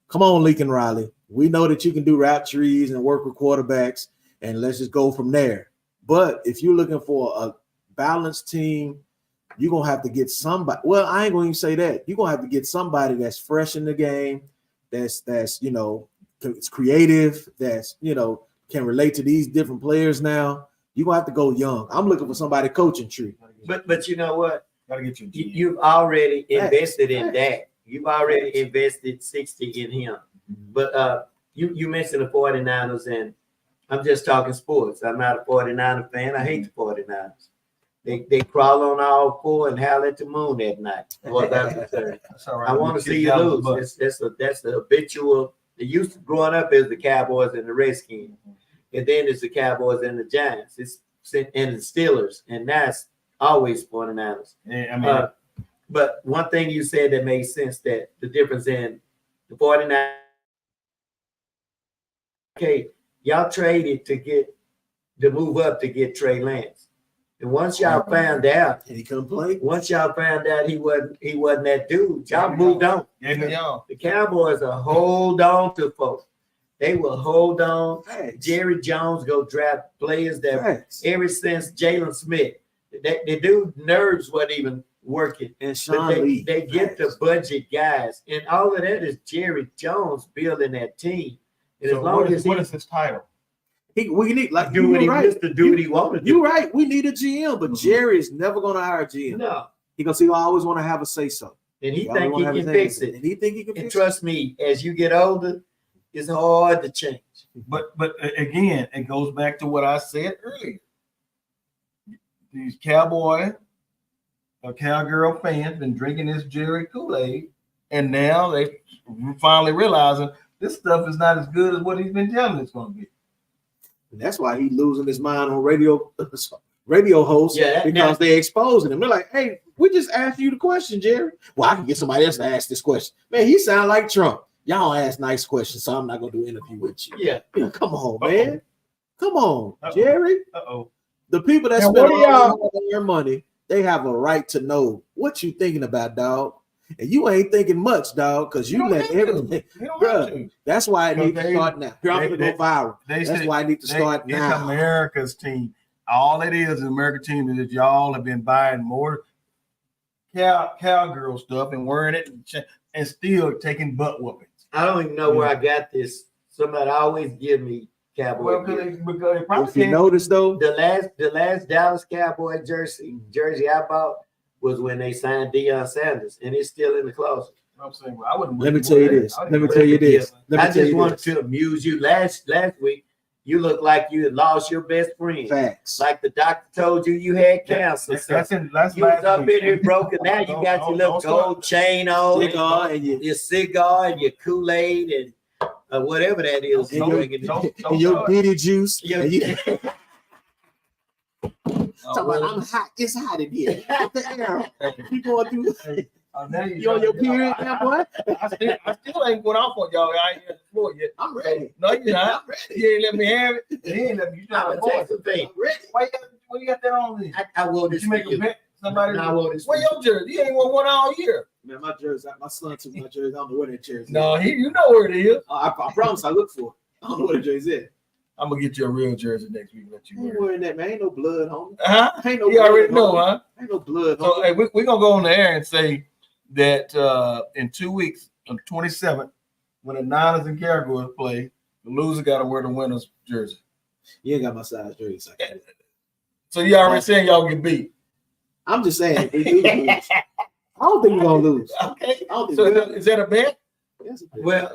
[SPEAKER 2] Come on, Lincoln Riley. We know that you can do route trees and work with quarterbacks, and let's just go from there. But if you're looking for a balanced team, you're going to have to get somebody. Well, I ain't going to even say that. You're going to have to get somebody that's fresh in the game, that's you know, it's creative, that's, you know, can relate to these different players now. You're going to have to go young. I'm looking for somebody coaching tree.
[SPEAKER 4] But you know what?
[SPEAKER 5] Gotta get you.
[SPEAKER 4] You've already invested in that. You've already invested 60 in him. But you mentioned the 49ers, and I'm just talking sports. I'm not a 49er fan. I hate the 49ers. They crawl on all four and howl at the moon at night. Well, that's all right. I want to see you lose. That's the habitual. It used to growing up as the Cowboys and the Redskins, and then it's the Cowboys and the Giants. It's and the Steelers, and now it's always 49ers.
[SPEAKER 5] Yeah, I mean,
[SPEAKER 4] but one thing you said that made sense, that the difference in the 49ers. Okay, y'all traded to move up to get Trey Lance. And once y'all found out,
[SPEAKER 2] and he couldn't play.
[SPEAKER 4] Once y'all found out he wasn't that dude, y'all moved on. The Cowboys will hold on to folks. They will hold on. Thanks. Jerry Jones go draft players that ever since Jalen Smith, the dude nerves wasn't even working. And they get the budget guys, and all of that is Jerry Jones building that team. And
[SPEAKER 5] so
[SPEAKER 4] as long as
[SPEAKER 5] what is his title?
[SPEAKER 2] We need like
[SPEAKER 4] do what he wants to do. What he want to do.
[SPEAKER 2] You're right. We need a GM, but Jerry is never going to hire a GM.
[SPEAKER 4] No,
[SPEAKER 2] because he always want to have a say so.
[SPEAKER 4] And he think he can fix it.
[SPEAKER 2] And he think he can.
[SPEAKER 4] And trust me, as you get older, it's hard to change.
[SPEAKER 5] But again, it goes back to what I said earlier. These cowboy or cowgirl fans been drinking this Jerry Kool-Aid, and now they finally realizing this stuff is not as good as what he's been telling it's going to be.
[SPEAKER 2] And that's why he's losing his mind on radio radio hosts
[SPEAKER 4] Yeah,
[SPEAKER 2] because they're exposing them. They're like, hey, we just asked you the question, Jerry. Well, I can get somebody else to ask this question. Man, he sound like Trump. Y'all ask nice questions, so I'm not gonna do an interview with you.
[SPEAKER 4] Yeah.
[SPEAKER 2] Come on, man. Come on, Jerry.
[SPEAKER 5] Uh-oh.
[SPEAKER 2] The people that
[SPEAKER 3] Now,
[SPEAKER 2] spend
[SPEAKER 3] what do
[SPEAKER 2] all their money, they have a right to know what you thinking about, dog. And you ain't thinking much, dog, because you let everything. Bruh, that's why I need to start now. Here, I'm gonna go viral. That's why I need to start now.
[SPEAKER 5] It's America's team. All it is an American team is that y'all have been buying more cowgirl stuff and wearing it and still taking butt whoopings.
[SPEAKER 4] I don't even know where I got this. Somebody always give me cowboy.
[SPEAKER 5] Because
[SPEAKER 2] If you notice though,
[SPEAKER 4] the last Dallas Cowboy jersey I bought was when they signed Deion Sanders, and it's still in the closet.
[SPEAKER 5] I'm saying, well, I wouldn't.
[SPEAKER 2] let me tell you this. Let me tell you this.
[SPEAKER 4] I just wanted to amuse you. Last week, you looked like you had lost your best friend.
[SPEAKER 2] Facts.
[SPEAKER 4] Like the doctor told you had cancer.
[SPEAKER 5] That's
[SPEAKER 4] you was up in here broken. Now you got your little gold chain on,
[SPEAKER 2] Cigar and
[SPEAKER 4] your cigar and your Kool-Aid and whatever that is.
[SPEAKER 2] and your bitty juice.
[SPEAKER 4] Yeah.
[SPEAKER 2] And you, I'm hot. It's hot in here. The air. You going through? You on your period now, boy?
[SPEAKER 5] I still ain't going off on y'all. I ain't here before yet.
[SPEAKER 2] I'm ready.
[SPEAKER 5] No, you're not.
[SPEAKER 2] I'm ready.
[SPEAKER 5] You ain't let me have it. You ain't let me. You trying
[SPEAKER 4] I'm
[SPEAKER 5] to
[SPEAKER 4] gonna
[SPEAKER 5] force
[SPEAKER 4] take some things.
[SPEAKER 5] Why you got that on there?
[SPEAKER 4] I wore
[SPEAKER 5] Did
[SPEAKER 4] this
[SPEAKER 5] you
[SPEAKER 4] for
[SPEAKER 5] make a
[SPEAKER 4] you.
[SPEAKER 5] bet? Somebody.
[SPEAKER 4] No, I wore this
[SPEAKER 5] Where
[SPEAKER 4] for
[SPEAKER 5] your jersey? You ain't won one all year.
[SPEAKER 2] Man, my jersey, my son took my jersey. I don't know where that jersey is.
[SPEAKER 5] No, you know where it is.
[SPEAKER 2] I promise I look for it. I don't know where the jersey is.
[SPEAKER 5] I'm gonna get you a real jersey next week. Let you
[SPEAKER 2] I ain't
[SPEAKER 5] wear it.
[SPEAKER 2] wearing that, man. Ain't no blood, homie.
[SPEAKER 5] Ain't no. You
[SPEAKER 2] blood,
[SPEAKER 5] already know,
[SPEAKER 2] homie.
[SPEAKER 5] huh?
[SPEAKER 2] Ain't no blood,
[SPEAKER 5] So
[SPEAKER 2] homie.
[SPEAKER 5] hey, we're gonna go on the air and say that in 2 weeks, on the 27th, when the Niners and Cowboys play, the loser got to wear the winner's jersey.
[SPEAKER 2] You ain't got my size jersey. So
[SPEAKER 5] So you already saying y'all get beat.
[SPEAKER 2] I'm just saying, we do lose. I don't think we're gonna lose.
[SPEAKER 5] Okay.
[SPEAKER 2] I don't think
[SPEAKER 5] So
[SPEAKER 2] we're
[SPEAKER 5] is that a bet?
[SPEAKER 4] Well,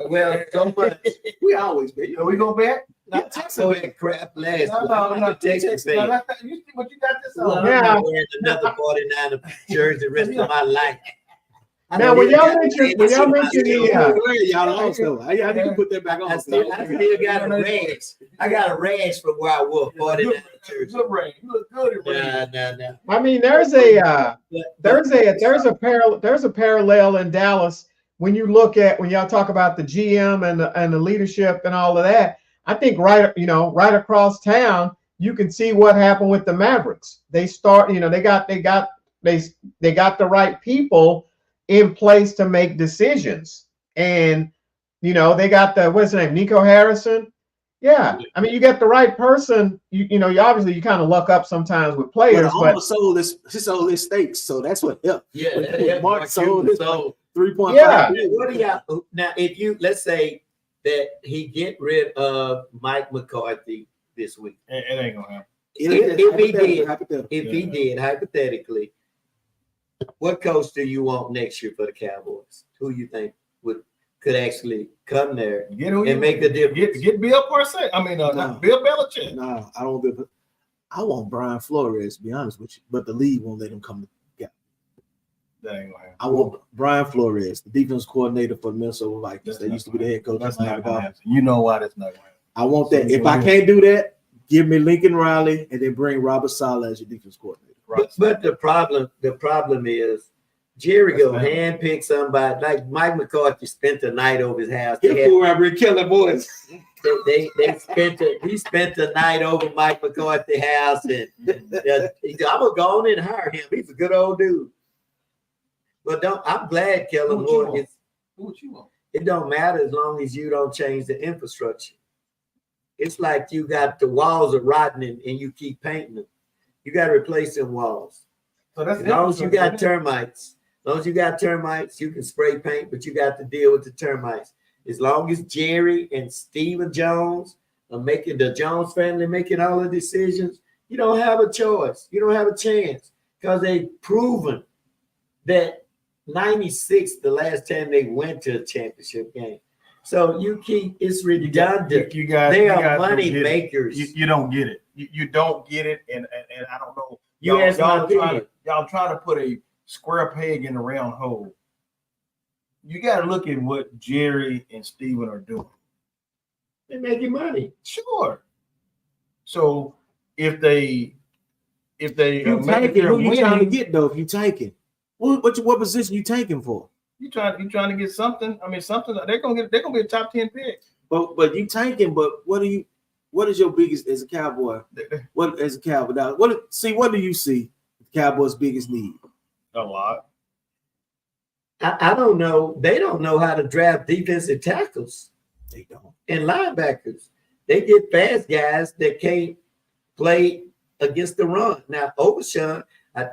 [SPEAKER 4] so much.
[SPEAKER 2] we always bet.
[SPEAKER 5] Are we gonna bet?
[SPEAKER 4] I saw that crap last
[SPEAKER 5] No,
[SPEAKER 4] week.
[SPEAKER 5] no,
[SPEAKER 4] I'm
[SPEAKER 5] no.
[SPEAKER 4] not taking
[SPEAKER 5] No,
[SPEAKER 4] thing.
[SPEAKER 5] that's not, you see what you got this
[SPEAKER 4] Well,
[SPEAKER 5] on.
[SPEAKER 4] I'm
[SPEAKER 3] Yeah.
[SPEAKER 4] not wearing another 49er jersey the rest of my life.
[SPEAKER 3] Now, when y'all mentioned the
[SPEAKER 2] y'all also. I need to put that back on.
[SPEAKER 4] I still got a rash. I got a rash from where I wore 49er jersey.
[SPEAKER 5] Good rain. You look good at rain.
[SPEAKER 4] Nah.
[SPEAKER 3] I mean, there's a parallel in Dallas when you look at when y'all talk about the GM and the leadership and all of that. I think right across town you can see what happened with the Mavericks. They got the right people in place to make decisions, and they got what's his name, Nico Harrison. Yeah, I mean, you get the right person. You obviously you kind of luck up sometimes with players,
[SPEAKER 2] Well,
[SPEAKER 3] but
[SPEAKER 2] sold his stakes, so that's what helped.
[SPEAKER 4] Yeah,
[SPEAKER 2] Mark sold his 3.5.
[SPEAKER 3] Yeah.
[SPEAKER 4] What do y'all now? If you let's say that he get rid of Mike McCarthy this week,
[SPEAKER 5] It ain't gonna happen.
[SPEAKER 4] if he did hypothetically, what coach do you want next year for the Cowboys? Who you think could actually come there and make a difference?
[SPEAKER 5] Get Bill Parcells. I mean, not Bill Belichick.
[SPEAKER 2] No, I don't. I want Brian Flores, to be honest with you, but the league won't let him come together.
[SPEAKER 5] That ain't gonna happen.
[SPEAKER 2] I want Brian Flores, the defense coordinator for the Minnesota Vikings. That used to be the head coach.
[SPEAKER 5] That's not gonna happen. You know why that's not gonna happen.
[SPEAKER 2] I want that. If I can't do that, give me Lincoln Riley and then bring Robert Saleh as your defense coordinator.
[SPEAKER 4] But the problem is Jerry go handpick somebody like Mike McCarthy spent the night over his house.
[SPEAKER 2] Rick Kelly boys.
[SPEAKER 4] He spent the night over Mike McCarthy's house, and he said, "I'm gonna go on and hire him. He's a good old dude." But I'm glad Kellen Moore gets.
[SPEAKER 5] What you want?
[SPEAKER 4] It don't matter as long as you don't change the infrastructure. It's like you got the walls are rotten and you keep painting them. You got to replace them walls.
[SPEAKER 5] So that's
[SPEAKER 4] as long as you got termites. As long as you got termites, you can spray paint, but you got to deal with the termites. As long as Jerry and Stephen Jones are making the Jones family making all the decisions, you don't have a choice. You don't have a chance because they've proven that 96, the last time they went to a championship game. So it's redundant. They are money makers.
[SPEAKER 5] You don't get it. You don't get it, and I don't know.
[SPEAKER 4] Y'all
[SPEAKER 5] trying to put a square peg in a round hole. You got to look at what Jerry and Steven are doing.
[SPEAKER 4] They're making money.
[SPEAKER 5] Sure. So if they if they
[SPEAKER 2] you tanking, who you trying to get though? If you tanking, what position you tanking for?
[SPEAKER 5] You trying to get something? I mean, something they're gonna be a top 10 pick.
[SPEAKER 2] But you tanking. But what is your biggest as a Cowboy? What as a Cowboy? Now, what do you see the Cowboys' biggest need?
[SPEAKER 5] A lot.
[SPEAKER 4] I don't know. They don't know how to draft defensive tackles.
[SPEAKER 2] They don't.
[SPEAKER 4] And linebackers. They get fast guys that can't play against the run. Now, Overshawn,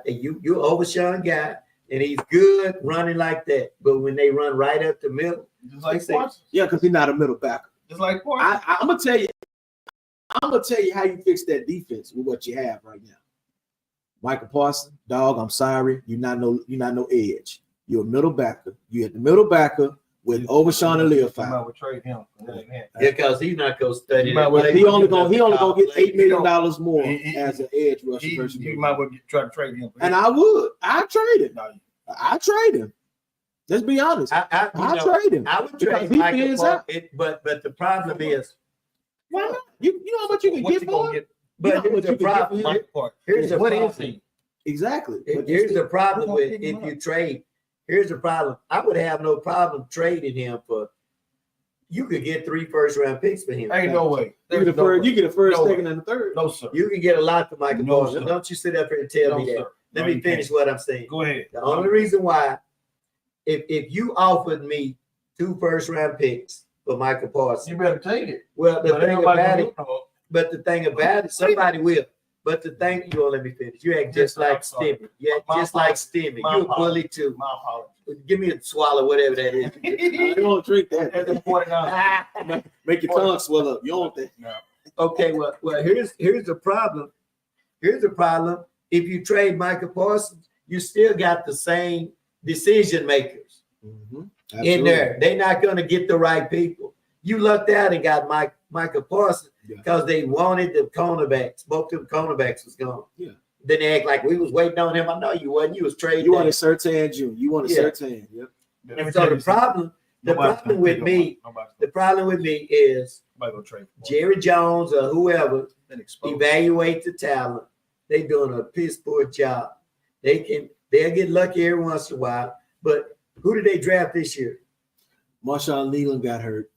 [SPEAKER 4] you're an Overshawn guy, and he's good running like that. But when they run right up the middle,
[SPEAKER 5] just like
[SPEAKER 2] yeah, because he's not a middle backer.
[SPEAKER 5] Just like
[SPEAKER 2] I'm gonna tell you how you fix that defense with what you have right now. Michael Parsons, dog, I'm sorry, you're not no edge. You're a middle backer. You at the middle backer with Overshawn and Leofile.
[SPEAKER 5] I would trade him.
[SPEAKER 4] Yeah, because he's not gonna study.
[SPEAKER 2] He only gonna get $8 million more as an edge rusher.
[SPEAKER 5] You might well try to trade him.
[SPEAKER 2] And I would. I trade him. I trade him. Let's be honest.
[SPEAKER 4] I
[SPEAKER 2] trade him.
[SPEAKER 4] I would trade Michael Parsons, but the problem is,
[SPEAKER 2] why not? You know how much you can get for him?
[SPEAKER 4] But here's the problem. Here's the problem.
[SPEAKER 2] Exactly.
[SPEAKER 4] Here's the problem with if you trade. Here's the problem. I would have no problem trading him for. You could get 3 first-round picks for him.
[SPEAKER 5] Ain't no way.
[SPEAKER 2] You get a first, second, and a third.
[SPEAKER 5] No, sir.
[SPEAKER 4] You can get a lot for Michael Parsons. Don't you sit up here and tell me that.
[SPEAKER 5] Sir.
[SPEAKER 4] Let me finish what I'm saying.
[SPEAKER 5] Go ahead.
[SPEAKER 4] The only reason why, if you offered me 2 first-round picks for Michael Parsons,
[SPEAKER 5] you better take it.
[SPEAKER 4] Well, the thing about it, somebody will. But the thing, you won't let me finish. You act just like Stimmy. You act just like Stimmy. You're a bully too.
[SPEAKER 5] My apologies.
[SPEAKER 4] Give me a swallow, whatever that is.
[SPEAKER 2] You don't drink that.
[SPEAKER 5] That's $40.
[SPEAKER 2] Make your tongue swell up. You don't think?
[SPEAKER 5] No.
[SPEAKER 4] Okay, well, here's the problem. Here's the problem. If you trade Michael Parsons, you still got the same decision makers in there. They're not going to get the right people. You lucked out and got Michael Parsons because they wanted the cornerbacks. Both of the cornerbacks was gone.
[SPEAKER 2] Yeah.
[SPEAKER 4] Then they act like we was waiting on him. I know you wasn't. You was trading.
[SPEAKER 2] You wanted Surtain Jr. You wanted Surtain. Yep.
[SPEAKER 4] And so the problem with me is Jerry Jones or whoever evaluate the talent. They doing a piss poor job. They'll get lucky every once in a while. But who did they draft this year?
[SPEAKER 2] Marshawn Leland got hurt.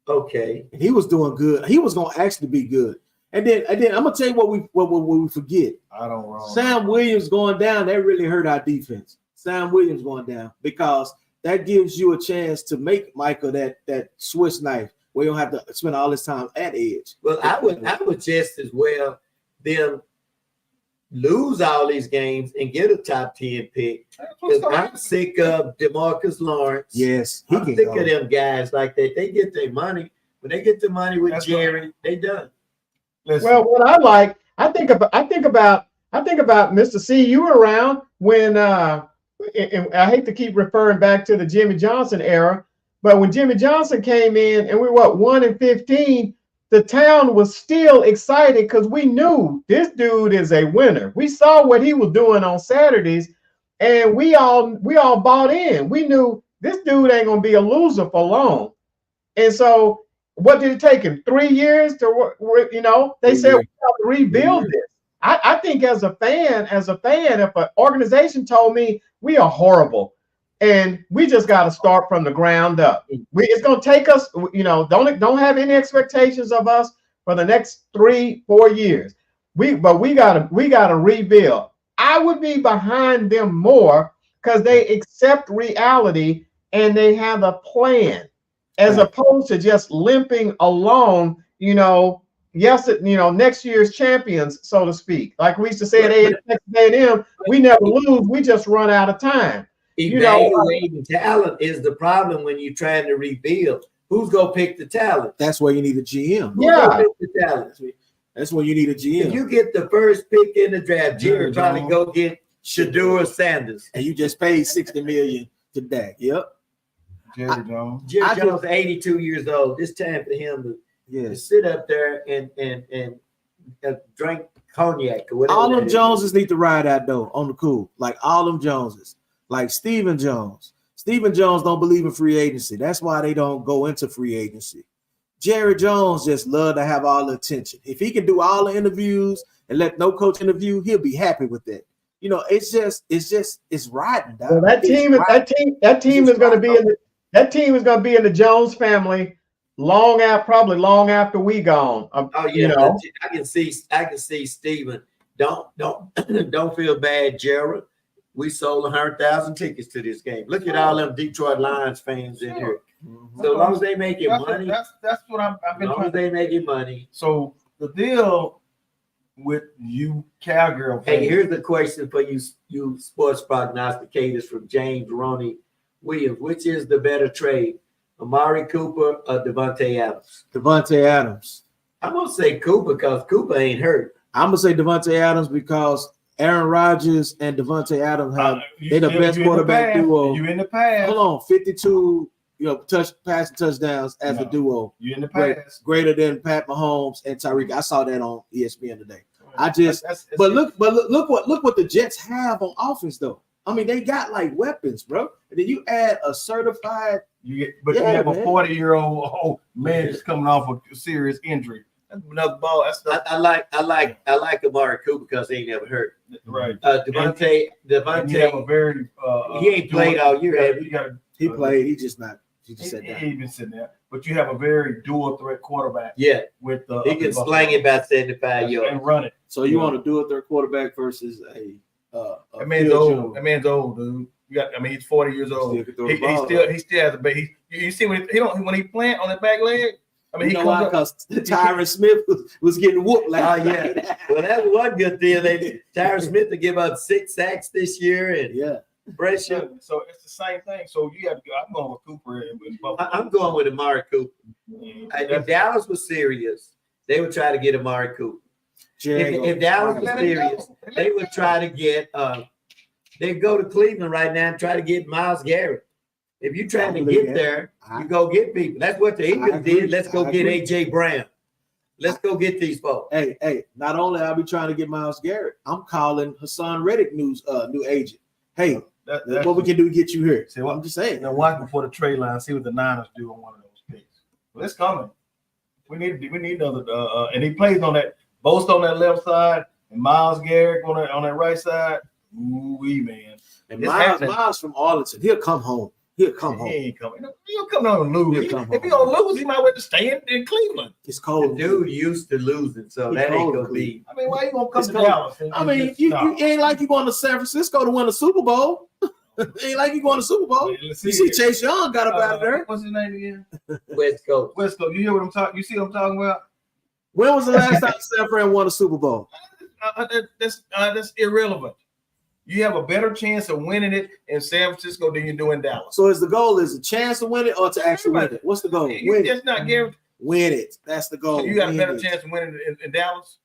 [SPEAKER 4] Okay.
[SPEAKER 2] And he was doing good. He was gonna actually be good. And then I'm gonna tell you what we forget.
[SPEAKER 5] I don't wrong.
[SPEAKER 2] Sam Williams going down, that really hurt our defense. Sam Williams going down because that gives you a chance to make Michael that Swiss knife where you don't have to spend all this time at edge.
[SPEAKER 4] Well, I would just as well them lose all these games and get a top 10 pick. Because I'm sick of DeMarcus Lawrence.
[SPEAKER 2] Yes,
[SPEAKER 4] I'm sick of them guys like that. They get their money. When they get the money with Jerry, they done.
[SPEAKER 5] Listen.
[SPEAKER 3] Well, what I think about Mr. C. You were around when and I hate to keep referring back to the Jimmy Johnson era, but when Jimmy Johnson came in and we were 1-15, the town was still excited because we knew this dude is a winner. We saw what he was doing on Saturdays, and we all bought in. We knew this dude ain't gonna be a loser for long. And so, what did it take him? 3 years to, they said we have to rebuild this. I think as a fan, if an organization told me we are horrible and we just got to start from the ground up, it's going to take us, don't have any expectations of us for the next 3-4 years. But we got to rebuild. I would be behind them more because they accept reality and they have a plan, as opposed to just limping along, next year's champions, so to speak. Like we used to say at A&M, we never lose, we just run out of time.
[SPEAKER 4] Evaluating talent is the problem when you're trying to rebuild. Who's gonna pick the talent?
[SPEAKER 2] That's where you need a GM.
[SPEAKER 4] Who's gonna pick the talent?
[SPEAKER 2] That's when you need a GM.
[SPEAKER 4] If you get the first pick in the draft, Jerry probably go get Shedeur Sanders.
[SPEAKER 2] And you just paid $60 million to Dak. Yep.
[SPEAKER 5] Jerry Jones.
[SPEAKER 4] Jerry Jones, 82 years old. It's time for him to sit up there and drink cognac or whatever.
[SPEAKER 2] All them Joneses need to ride out though on the cool. Like all them Joneses. Like Stephen Jones. Stephen Jones don't believe in free agency. That's why they don't go into free agency. Jerry Jones just love to have all the attention. If he can do all the interviews and let no coach interview, he'll be happy with that. You know, it's riding. Dog.
[SPEAKER 3] Well, that team is going to be in the Jones family probably long after we gone.
[SPEAKER 4] Oh yeah,
[SPEAKER 3] you know.
[SPEAKER 4] I can see Steven. Don't feel bad, Gerald. We sold 100,000 tickets to this game. Look at all them Detroit Lions fans in here. So as long as they making money,
[SPEAKER 5] that's what I've been
[SPEAKER 4] trying. As long as they making money.
[SPEAKER 5] So the deal with you cowgirl fans.
[SPEAKER 4] Hey, here's the question for you sports prognosticators from James Ronnie Williams. Which is the better trade, Amari Cooper or Devontae Adams?
[SPEAKER 2] Devontae Adams.
[SPEAKER 4] I'm gonna say Cooper because Cooper ain't hurt.
[SPEAKER 2] I'm gonna say Devontae Adams because Aaron Rodgers and Devontae Adams they're the best quarterback duo.
[SPEAKER 5] You in the past?
[SPEAKER 2] Hold on, 52 passing touchdowns as a duo.
[SPEAKER 5] You in the past?
[SPEAKER 2] Greater than Pat Mahomes and Tyreek. I saw that on ESPN today. Look what the Jets have on offense though. I mean, they got like weapons, bro. And then you add a certified.
[SPEAKER 5] You have a 40-year-old man that's coming off a serious injury. That's another ball.
[SPEAKER 4] I like Amari Cooper because he ain't never hurt.
[SPEAKER 5] Right.
[SPEAKER 4] Devontae
[SPEAKER 5] have a very
[SPEAKER 4] he ain't played all year.
[SPEAKER 2] He played. He just not. He just sat down.
[SPEAKER 5] He ain't been sitting there. But you have a very dual threat quarterback.
[SPEAKER 4] Yeah.
[SPEAKER 5] With
[SPEAKER 4] he can slang it about 75 yards
[SPEAKER 5] and run it.
[SPEAKER 2] So you want to do a third quarterback versus a
[SPEAKER 5] that man's old. That man's old, dude. He's 40 years old. He still has a base. You see when he plant on the back leg. I mean,
[SPEAKER 2] because Tyron Smith was getting whooped last night.
[SPEAKER 4] Yeah. Well, that's one good deal. Tyron Smith to give up 6 sacks this year and pressure.
[SPEAKER 5] So it's the same thing. So you have to go. I'm going with Cooper.
[SPEAKER 4] I'm going with Amari Cooper. If Dallas was serious, they would try to get Amari Cooper. If Dallas was serious, they would try to get they'd go to Cleveland right now and try to get Myles Garrett. If you're trying to get there, you go get people. That's what the Eagles did. Let's go get AJ Brown. Let's go get these folks.
[SPEAKER 2] Hey, not only I'll be trying to get Myles Garrett, I'm calling Hassan Reddick new agent. Hey, that's what we can do to get you here.
[SPEAKER 5] See, what
[SPEAKER 2] I'm just saying.
[SPEAKER 5] Now watch before the trade line, see what the Niners do on one of those picks. Well, it's coming. We need another and he plays on that Boast on that left side and Myles Garrett on that right side. Ooh-wee, man.
[SPEAKER 2] And Myles from Arlington, he'll come home. He ain't coming.
[SPEAKER 5] He'll come down and lose. If he don't lose, he might want to stay in Cleveland.
[SPEAKER 2] It's cold.
[SPEAKER 4] The dude used to losing, so that ain't gonna be.
[SPEAKER 5] I mean, why you gonna come to Dallas?
[SPEAKER 2] You ain't like you going to San Francisco to win a Super Bowl. Ain't like you going to Super Bowl. You see Chase Young got up out of there.
[SPEAKER 5] What's his name again?
[SPEAKER 4] West Coast.
[SPEAKER 5] You hear what I'm talking? You see what I'm talking about?
[SPEAKER 2] When was the last time San Fran won a Super Bowl?
[SPEAKER 5] That's irrelevant. You have a better chance of winning it in San Francisco than you do in Dallas.
[SPEAKER 2] So the goal is a chance to win it or to actually win it? What's the goal?
[SPEAKER 5] Win it. Not guaranteed.
[SPEAKER 2] Win it. That's the goal.
[SPEAKER 5] So you got a better chance of winning it in Dallas?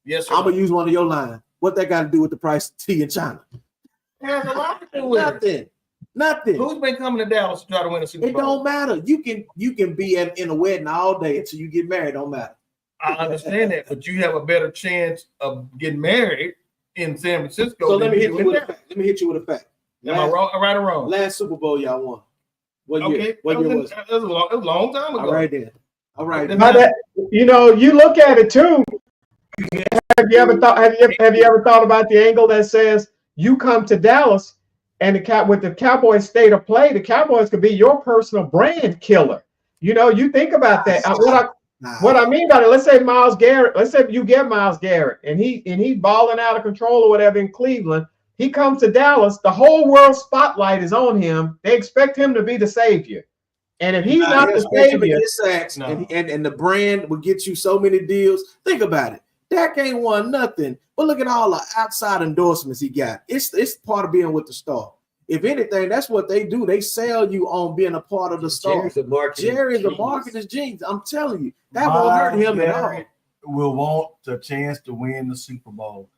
[SPEAKER 5] Yes, sir.
[SPEAKER 2] I'm going to use one of your lines. What that got to do with the price of tea in China?
[SPEAKER 5] It has a lot to do with
[SPEAKER 2] Nothing.
[SPEAKER 5] Who's been coming to Dallas to try to win a Super Bowl?
[SPEAKER 2] It don't matter. You can be in a wedding all day until you get married. Don't matter.
[SPEAKER 5] I understand that, but you have a better chance of getting married in San Francisco.
[SPEAKER 2] So let me hit you with a fact.
[SPEAKER 5] Am I wrong? Right or wrong?
[SPEAKER 2] Last Super Bowl y'all won. What year was it?
[SPEAKER 5] It was a long time ago.
[SPEAKER 2] All right.
[SPEAKER 3] You look at it too. Have you ever thought about the angle that says you come to Dallas and with the Cowboys state of play, the Cowboys could be your personal brand killer. You think about that. What I mean by it, let's say Myles Garrett, let's say you get Myles Garrett and he's balling out of control or whatever in Cleveland. He comes to Dallas, the whole world spotlight is on him. They expect him to be the savior. And if he's not the savior,
[SPEAKER 2] and the brand will get you so many deals. Think about it. Dak ain't won nothing, but look at all the outside endorsements he got. It's part of being with the star. If anything, that's what they do. They sell you on being a part of the star. Jerry's a marketing genius. I'm telling you, that won't hurt him at all.
[SPEAKER 5] Will want a chance to win the Super Bowl.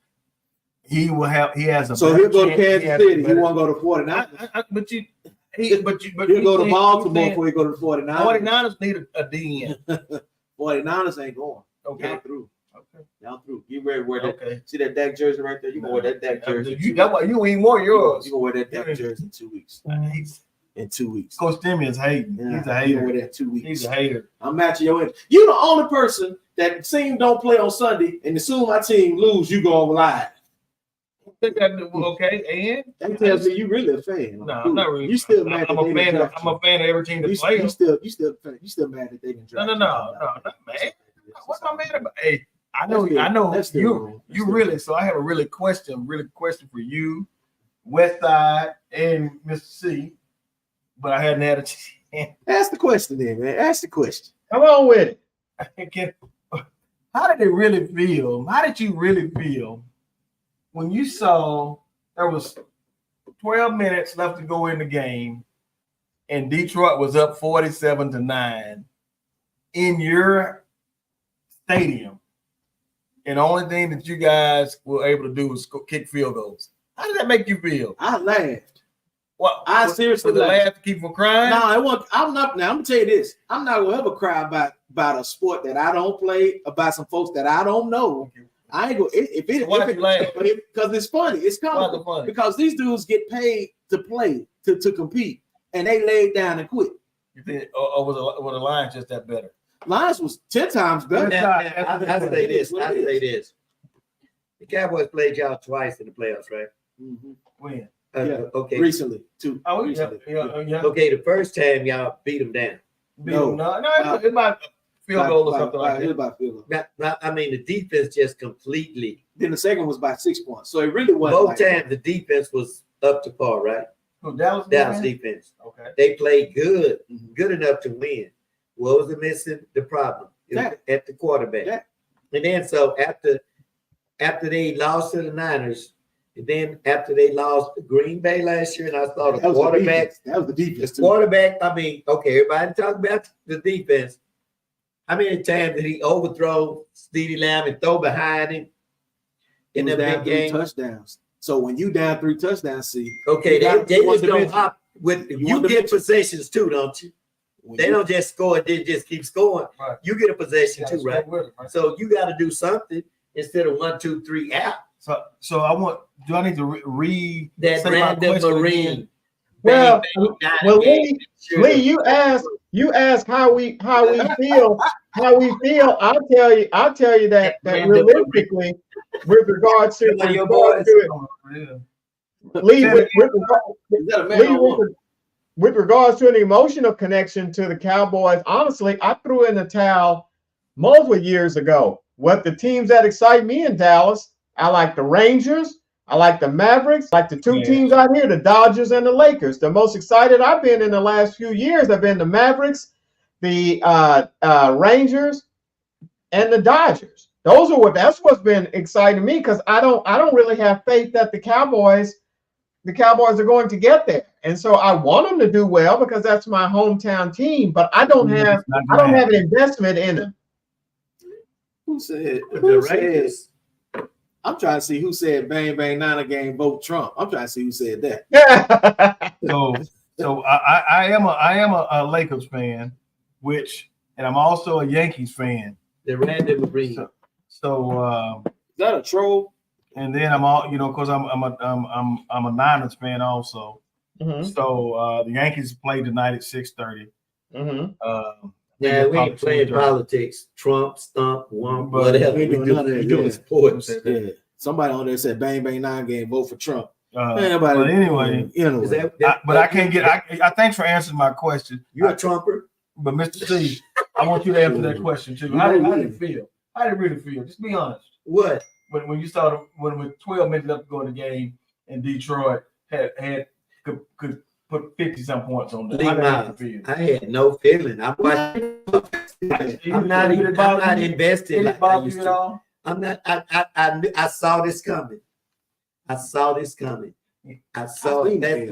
[SPEAKER 5] He has a.
[SPEAKER 2] So he'll go to Kansas City. He won't go to 49ers. He'll go to Baltimore before he go to the 49ers.
[SPEAKER 5] 49ers need a DN.
[SPEAKER 2] 49ers ain't going.
[SPEAKER 5] Okay.
[SPEAKER 2] Y'all through. Y'all through. You ready to wear that? Okay. See that Dak jersey right there? You gonna wear that Dak jersey?
[SPEAKER 5] You ain't wore yours.
[SPEAKER 2] You gonna wear that Dak jersey in 2 weeks? in 2 weeks.
[SPEAKER 5] Coach Stimmy is hating.
[SPEAKER 2] Yeah,
[SPEAKER 5] He's a hater.
[SPEAKER 2] With that 2 weeks.
[SPEAKER 5] He's a hater.
[SPEAKER 2] I'm matching your end. You're the only person that team don't play on Sunday, and as soon as my team lose, you go live.
[SPEAKER 5] Okay, and
[SPEAKER 2] That tells me you really a fan.
[SPEAKER 5] no, I'm not really.
[SPEAKER 2] You still mad?
[SPEAKER 5] I'm a fan of every team that plays.
[SPEAKER 2] You still mad that they didn't draft?
[SPEAKER 5] No, not mad. What's my man about? Hey, I know
[SPEAKER 2] That's still wrong.
[SPEAKER 5] you really. So I have a really question for you, Westside and Mr. C, but I hadn't had a chance.
[SPEAKER 2] Ask the question then, man. Ask the question.
[SPEAKER 3] Come on with it.
[SPEAKER 5] How did it really feel? How did you really feel when you saw there was 12 minutes left to go in the game and Detroit was up 47-9 in your stadium, and the only thing that you guys were able to do was kick field goals? How did that make you feel?
[SPEAKER 2] I laughed.
[SPEAKER 5] What?
[SPEAKER 2] I seriously
[SPEAKER 5] was it
[SPEAKER 2] laughed.
[SPEAKER 5] laugh to keep from crying?
[SPEAKER 2] No, I want. I'm not. Now I'm gonna tell you this. I'm not gonna ever cry about a sport that I don't play, about some folks that I don't know. I ain't gonna. Because it's funny. It's comical. Because these dudes get paid to play, to compete, and they laid down and quit.
[SPEAKER 5] You think, or was the Lions just that better?
[SPEAKER 2] Lions was 10 times better.
[SPEAKER 4] I say this. The Cowboys played y'all twice in the playoffs, right?
[SPEAKER 2] Mm-hmm.
[SPEAKER 5] When?
[SPEAKER 4] Okay.
[SPEAKER 2] Recently, too.
[SPEAKER 5] Oh,
[SPEAKER 2] recently.
[SPEAKER 5] Yeah.
[SPEAKER 4] Okay, the first time y'all beat them down.
[SPEAKER 5] It might field goal or something like that.
[SPEAKER 2] It was by field goal.
[SPEAKER 4] I mean, the defense just completely.
[SPEAKER 2] Then the second was by 6 points. So it really wasn't.
[SPEAKER 4] Both times the defense was up to par, right?
[SPEAKER 5] Dallas
[SPEAKER 4] defense.
[SPEAKER 5] Okay.
[SPEAKER 4] They played good enough to win. What was the missing? The problem at the quarterback.
[SPEAKER 2] Yeah.
[SPEAKER 4] And then so after they lost to the Niners, and then after they lost to Green Bay last year, and I saw the quarterback.
[SPEAKER 2] That was the defense.
[SPEAKER 4] The quarterback. I mean, okay, everybody talk about the defense. How many times did he overthrow CeeDee Lamb and throw behind him in that big game?
[SPEAKER 2] Touchdowns. So when you down 3 touchdowns, see.
[SPEAKER 4] Okay, they just don't hop with you get possessions too, don't you? They don't just score, they just keep scoring.
[SPEAKER 5] Right.
[SPEAKER 4] You get a possession too, right?
[SPEAKER 5] Right?
[SPEAKER 4] So you got to do something instead of 1, 2, 3 out.
[SPEAKER 5] So do I need to read
[SPEAKER 4] that random Marine?
[SPEAKER 3] Well, Lee, you asked how we feel. I'll tell you that realistically, with regards to with regards to an emotional connection to the Cowboys, honestly, I threw in the towel multiple years ago. What the teams that excite me in Dallas, I like the Rangers, I like the Mavericks, like the two teams out here, the Dodgers and the Lakers. The most excited I've been in the last few years have been the Mavericks, the Rangers, and the Dodgers. That's what's been exciting me, because I don't really have faith that the Cowboys are going to get there. And so I want them to do well because that's my hometown team, but I don't have an investment in them.
[SPEAKER 2] Who said the Rangers? I'm trying to see who said bang bang Niner game vote Trump. I'm trying to see who said that.
[SPEAKER 5] So I am a Lakers fan, and I'm also a Yankees fan.
[SPEAKER 4] The random Marine.
[SPEAKER 5] So
[SPEAKER 2] is that a troll?
[SPEAKER 5] And then I'm all, because I'm a Niners fan also.
[SPEAKER 3] Mm-hmm.
[SPEAKER 5] So the Yankees play tonight at 6:30.
[SPEAKER 3] Mm-hmm.
[SPEAKER 4] Yeah, we ain't playing politics. Trump, stump, one, whatever. We doing sports.
[SPEAKER 2] Yeah. Somebody on there said bang bang 9 game vote for Trump.
[SPEAKER 5] But anyway, I can't get. I thanks for answering my question.
[SPEAKER 4] You're a Trumper,
[SPEAKER 5] but Mr. C, I want you to answer that question too. How did it feel? How did it really feel? Just be honest.
[SPEAKER 4] What?
[SPEAKER 5] When you saw when with 12 minutes left to go in the game and Detroit could put 50-some points on them.
[SPEAKER 4] I had no feeling. I'm not invested like I used to. I'm not. I saw this coming. That's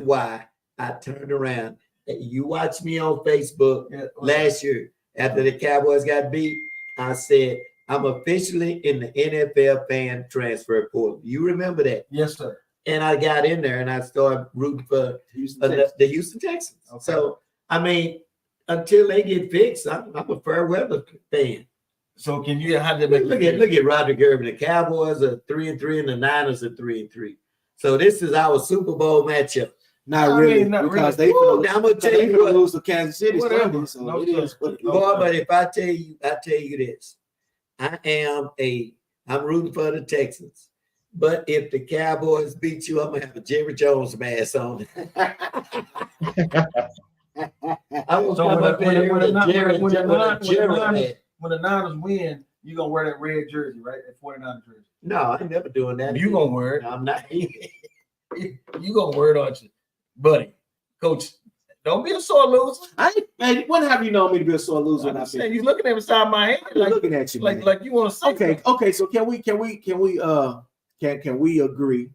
[SPEAKER 4] why I turned around. You watched me on Facebook last year after the Cowboys got beat. I said, I'm officially in the NFL fan transfer portal. You remember that?
[SPEAKER 5] Yes, sir.
[SPEAKER 4] And I got in there and I started rooting for the Houston Texans. Okay. So, I mean, until they get fixed, I'm a fair weather fan.
[SPEAKER 5] So, can you how did they
[SPEAKER 4] look at Roger Gervin? The Cowboys are 3-3 and the Niners are 3-3. So this is our Super Bowl matchup.
[SPEAKER 2] Not
[SPEAKER 5] I
[SPEAKER 2] really,
[SPEAKER 5] mean, not
[SPEAKER 2] because
[SPEAKER 5] really.
[SPEAKER 2] they
[SPEAKER 4] Ooh, now I'm gonna tell you what.
[SPEAKER 2] lose to Kansas City
[SPEAKER 5] Whatever.
[SPEAKER 2] Sunday, so
[SPEAKER 5] No,
[SPEAKER 2] it is what it is.
[SPEAKER 4] Boy, but if I tell you this, I'm rooting for the Texans. But if the Cowboys beat you, I'm gonna have a Jerry Jones mask on. I will come up in here with a Jerry mask.
[SPEAKER 5] When the Niners win, you gonna wear that red jersey, right? That 49 jersey.
[SPEAKER 4] No, I ain't never doing that.
[SPEAKER 5] You gonna wear it.
[SPEAKER 4] No, I'm not.
[SPEAKER 5] You gonna wear it, aren't you, buddy? Coach, don't be a sore loser.
[SPEAKER 2] Man, when have you known me to be a sore loser?
[SPEAKER 5] I'm saying he's looking at beside my head,
[SPEAKER 2] I'm looking at you, man.
[SPEAKER 5] like you want to say.
[SPEAKER 2] Okay. So can we agree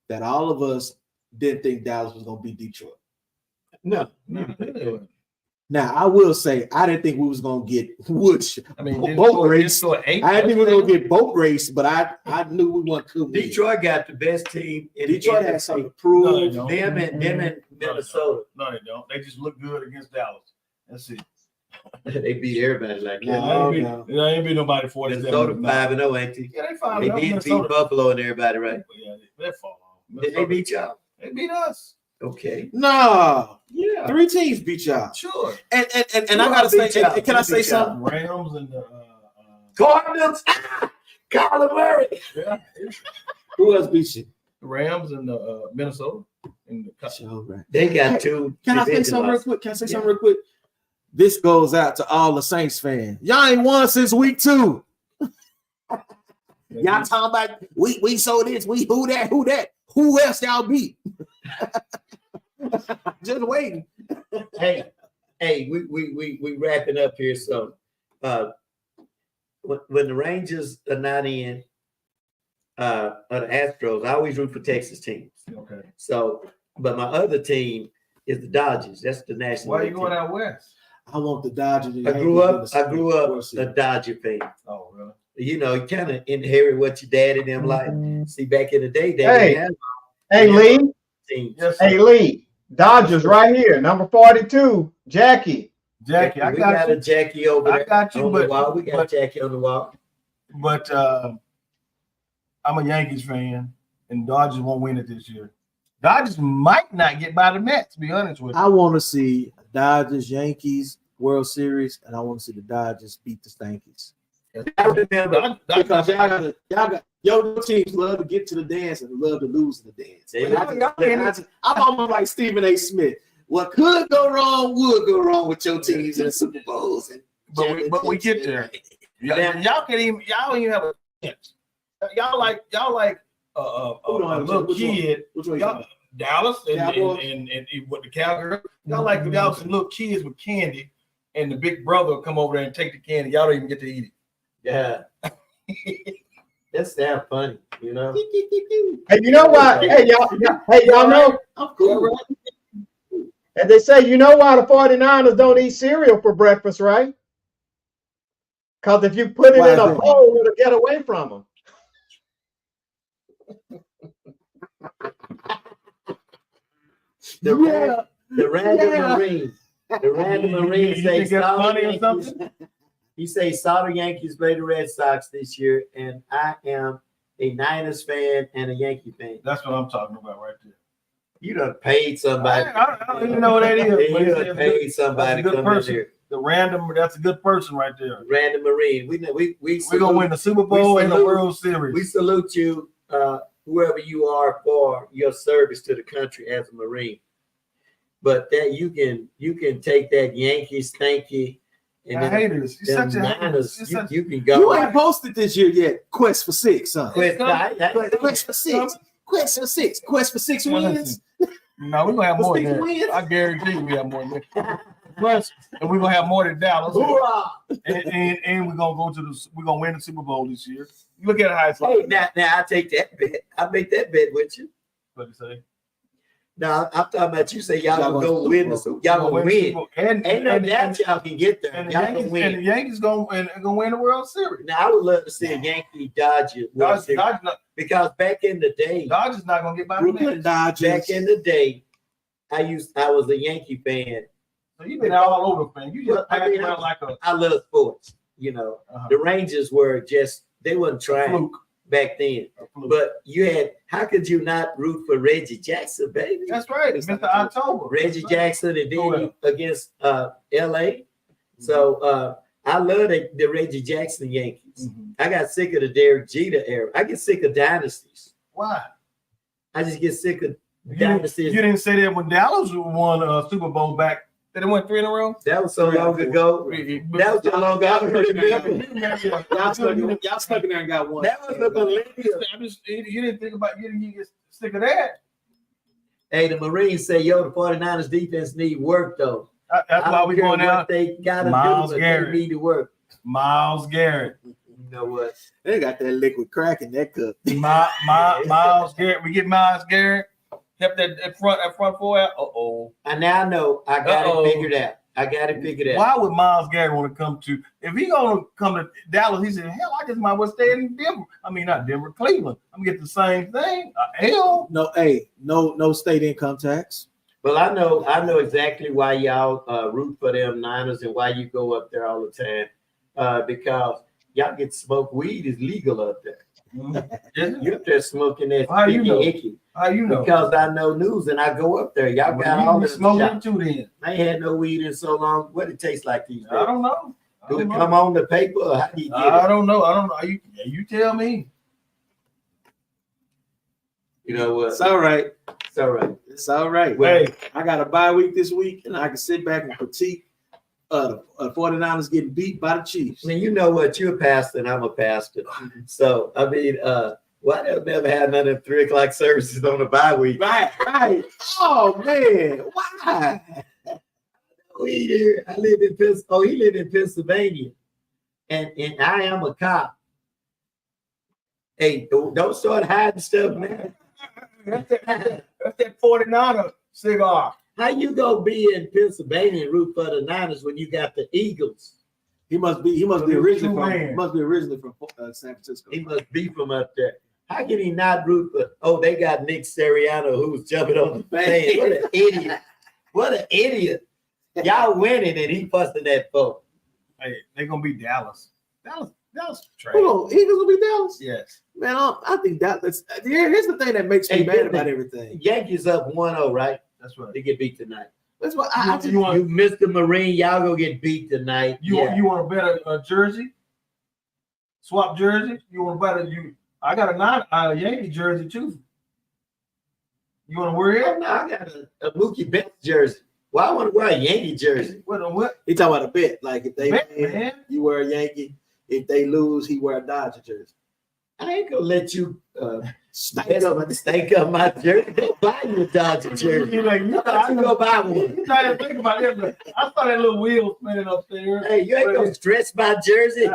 [SPEAKER 2] that all of us didn't think Dallas was gonna beat Detroit?
[SPEAKER 4] No. Now
[SPEAKER 2] I will say I didn't think we was gonna get boat race. I didn't think we were gonna get boat race, but I knew we weren't cool.
[SPEAKER 4] Detroit got the best team in
[SPEAKER 2] Detroit
[SPEAKER 4] the
[SPEAKER 2] has something to prove.
[SPEAKER 4] them and Minnesota.
[SPEAKER 5] No, they don't. They just look good against Dallas. That's it.
[SPEAKER 4] They beat everybody like that.
[SPEAKER 2] No.
[SPEAKER 5] They ain't beat nobody 47.
[SPEAKER 4] Minnesota 5-0, ain't they?
[SPEAKER 5] Yeah, they 5-0.
[SPEAKER 4] They did beat Buffalo and everybody, right?
[SPEAKER 5] Yeah, they fall off.
[SPEAKER 4] Did they beat y'all?
[SPEAKER 5] They beat us.
[SPEAKER 4] Okay.
[SPEAKER 2] No.
[SPEAKER 4] Yeah.
[SPEAKER 2] 3 teams beat y'all.
[SPEAKER 5] Sure.
[SPEAKER 2] And I gotta say, can I say something?
[SPEAKER 5] Rams and the
[SPEAKER 4] Cardinals. Kyler Murray.
[SPEAKER 5] yeah,
[SPEAKER 2] Who else beat you?
[SPEAKER 5] the Rams and the Minnesota and the
[SPEAKER 2] All right.
[SPEAKER 4] They got 2.
[SPEAKER 2] Can I say something real quick? Something real quick? This goes out to all the Saints fans. Y'all ain't won since week 2. Y'all talking about we sold this, we who that. Who else y'all beat? Just waiting.
[SPEAKER 4] Hey, we wrapping up here. So when the Rangers are not in or the Astros, I always root for Texas teams.
[SPEAKER 5] Okay.
[SPEAKER 4] So, but my other team is the Dodgers. That's the national.
[SPEAKER 5] Why are you
[SPEAKER 4] team.
[SPEAKER 5] going out west?
[SPEAKER 2] I want the Dodgers.
[SPEAKER 4] I grew up a Dodger fan.
[SPEAKER 5] Oh, really?
[SPEAKER 4] You know, you kind of inherit what your dad and them like. See, back in the day,
[SPEAKER 3] Hey, Lee.
[SPEAKER 4] teams.
[SPEAKER 5] Yes,
[SPEAKER 3] Hey, Lee. Dodgers right here. Number 42. Jackie.
[SPEAKER 5] Jackie, I
[SPEAKER 4] we
[SPEAKER 5] got
[SPEAKER 4] a
[SPEAKER 5] you.
[SPEAKER 4] Jackie over there.
[SPEAKER 5] I got you,
[SPEAKER 4] on the wall. We got Jackie on the wall.
[SPEAKER 5] But I'm a Yankees fan, and Dodgers won't win it this year. Dodgers might not get by the Mets, to be honest with you.
[SPEAKER 2] I want to see Dodgers Yankees World Series, and I want to see the Dodgers beat the Stankies.
[SPEAKER 4] I remember
[SPEAKER 2] Because y'all got your teams love to get to the dance and love to lose the dance. I'm almost like Stephen A. Smith. What could go wrong would go wrong with your teams in the Super Bowls.
[SPEAKER 5] But we get there. Y'all don't even have a chance. Y'all like a little kid. Y'all, Dallas and with the cowgirl. Y'all like y'all some little kids with candy, and the big brother will come over there and take the candy. Y'all don't even get to eat it.
[SPEAKER 4] Yeah. That's that funny, you know.
[SPEAKER 3] Hey, you know why? Hey, y'all know.
[SPEAKER 2] I'm cool.
[SPEAKER 3] And they say, you know why the 49ers don't eat cereal for breakfast, right? Because if you put it in a bowl, it'll get away from them.
[SPEAKER 4] The random Marine say
[SPEAKER 5] something.
[SPEAKER 4] He say Solder Yankees play the Red Sox this year, and I am a Niners fan and a Yankee fan.
[SPEAKER 5] That's what I'm talking about right there.
[SPEAKER 4] You done paid somebody.
[SPEAKER 5] I don't even know what that is.
[SPEAKER 4] You done paid somebody to come in here.
[SPEAKER 5] That's a good person right there.
[SPEAKER 4] Random Marine. We're
[SPEAKER 5] gonna win the Super Bowl and the World Series.
[SPEAKER 4] We salute you, whoever you are, for your service to the country as a Marine. But that you can take that Yankees stanky and then
[SPEAKER 5] haters.
[SPEAKER 4] You can go.
[SPEAKER 2] You ain't posted this year yet. Quest for 6, huh?
[SPEAKER 4] Quest
[SPEAKER 2] for 6. Quest for 6. Quest for 6 wins.
[SPEAKER 5] No, we're gonna have more than that. I guarantee we have more than that. Plus, and we're gonna have more than Dallas. And we're gonna win the Super Bowl this year. Look at how it's
[SPEAKER 4] like. Hey, now I take that bet. I make that bet with you.
[SPEAKER 5] What you say?
[SPEAKER 4] No, I'm talking about you say y'all gonna go win the Super Bowl. Y'all gonna win. Ain't no doubt y'all can get there.
[SPEAKER 5] And
[SPEAKER 4] y'all gonna win.
[SPEAKER 5] And the Yankees gonna win the World Series.
[SPEAKER 4] Now I would love to see a Yankee Dodger World Series. Because back in the day,
[SPEAKER 5] Dodgers not gonna get by the Mets.
[SPEAKER 4] Back in the day, I was a Yankee fan.
[SPEAKER 5] So you've been all over, fan. You just
[SPEAKER 4] I love sports. You know, the Rangers were they wasn't trying. back then. But you had, how could you not root for Reggie Jackson, baby?
[SPEAKER 5] That's right. It's Mr. October.
[SPEAKER 4] Reggie
[SPEAKER 5] That's
[SPEAKER 4] Jackson, and then you against LA. So I love the Reggie Jackson Yankees. I got sick of the Derek Jeter era. I get sick of dynasties.
[SPEAKER 5] Why?
[SPEAKER 4] I just get sick of
[SPEAKER 5] You
[SPEAKER 4] dynasties.
[SPEAKER 5] didn't say that when Dallas won a Super Bowl back. They went 3 in a row.
[SPEAKER 4] That was so long ago. That was so long ago. I don't remember.
[SPEAKER 2] Y'all stuck in there and got one.
[SPEAKER 4] That was the millennium.
[SPEAKER 5] You didn't think about you didn't get sick of that.
[SPEAKER 4] Hey, the Marines say, yo, the 49ers defense need work, though.
[SPEAKER 5] That's why we going out.
[SPEAKER 4] They gotta
[SPEAKER 5] Myles
[SPEAKER 4] do, but
[SPEAKER 5] Garrett.
[SPEAKER 4] they need to work.
[SPEAKER 5] Miles Garrett.
[SPEAKER 4] You know what?
[SPEAKER 2] They got that liquid crack in that cup.
[SPEAKER 5] Miles Garrett. We get Miles Garrett. Kept that front four out.
[SPEAKER 4] And now I know I got it figured out. I got it figured out.
[SPEAKER 5] Why would Miles Garrett want to come to? If he gonna come to Dallas, he said, "Hell, I just might as well stay in Denver. I mean, not Denver, Cleveland. I'm gonna get the same thing." Hell,
[SPEAKER 2] No, no state income tax.
[SPEAKER 4] Well, I know exactly why y'all root for them Niners and why you go up there all the time. Because y'all get smoked. Weed is legal up there. You're up there smoking that
[SPEAKER 5] How you know?
[SPEAKER 4] icky.
[SPEAKER 5] how you know?
[SPEAKER 4] Because I know news and I go up there. Y'all got all this
[SPEAKER 5] smoking too. Then
[SPEAKER 4] I ain't had no weed in so long. What it tastes like these days?
[SPEAKER 5] I don't know.
[SPEAKER 4] Do it come on the paper or how do you get
[SPEAKER 5] I
[SPEAKER 4] it?
[SPEAKER 5] don't know. You tell me.
[SPEAKER 4] You know what?
[SPEAKER 2] It's all right.
[SPEAKER 4] It's all right.
[SPEAKER 2] It's all right.
[SPEAKER 5] Hey,
[SPEAKER 2] I got a bye week this week, and I can sit back and critique the 49ers getting beat by the Chiefs.
[SPEAKER 4] I mean, you know what? You're a pastor and I'm a pastor. So, I mean, why they never had none of them 3 o'clock services on the bye week?
[SPEAKER 2] Right. Oh, man. Why?
[SPEAKER 4] I live in Pennsylvania. Oh, he lived in Pennsylvania. And I am a cop. Hey, don't start hiding stuff, man.
[SPEAKER 5] that's that 49er cigar.
[SPEAKER 4] How you gonna be in Pennsylvania and root for the Niners when you got the Eagles?
[SPEAKER 2] He must be originally from San Francisco.
[SPEAKER 4] He must be from up there. How can he not root for? Oh, they got Nick Sirianni who's jumping on the fan. What an idiot! What an idiot! Y'all winning and he busting that phone.
[SPEAKER 5] Hey, they're gonna be Dallas. Dallas trash.
[SPEAKER 2] Hold on, Eagles will be Dallas.
[SPEAKER 5] Yes.
[SPEAKER 2] Man, I think Dallas. Here's the thing that makes me mad about everything.
[SPEAKER 4] Yankees up 1-0, right?
[SPEAKER 5] That's right.
[SPEAKER 4] They get beat tonight.
[SPEAKER 2] That's why
[SPEAKER 4] You missed the Marine. Y'all gonna get beat tonight.
[SPEAKER 5] You want to bet a jersey? Swap jersey? You want to bet I got a Yankee jersey too. You want to wear it?
[SPEAKER 4] No, I got a Mookie Betts jersey. Well, I want to wear a Yankee jersey.
[SPEAKER 5] What?
[SPEAKER 2] He talking about a bet. Like if they
[SPEAKER 5] Bet,
[SPEAKER 2] win,
[SPEAKER 5] man.
[SPEAKER 2] you wear a Yankee. If they lose, he wear a Dodger jersey.
[SPEAKER 4] I ain't gonna let you
[SPEAKER 2] Stank
[SPEAKER 4] up my jersey. Go buy you a Dodger jersey.
[SPEAKER 5] You
[SPEAKER 4] Go buy one.
[SPEAKER 5] You try to think about it. I saw that little wheel spinning up there.
[SPEAKER 4] Hey, you ain't gonna stretch my jersey.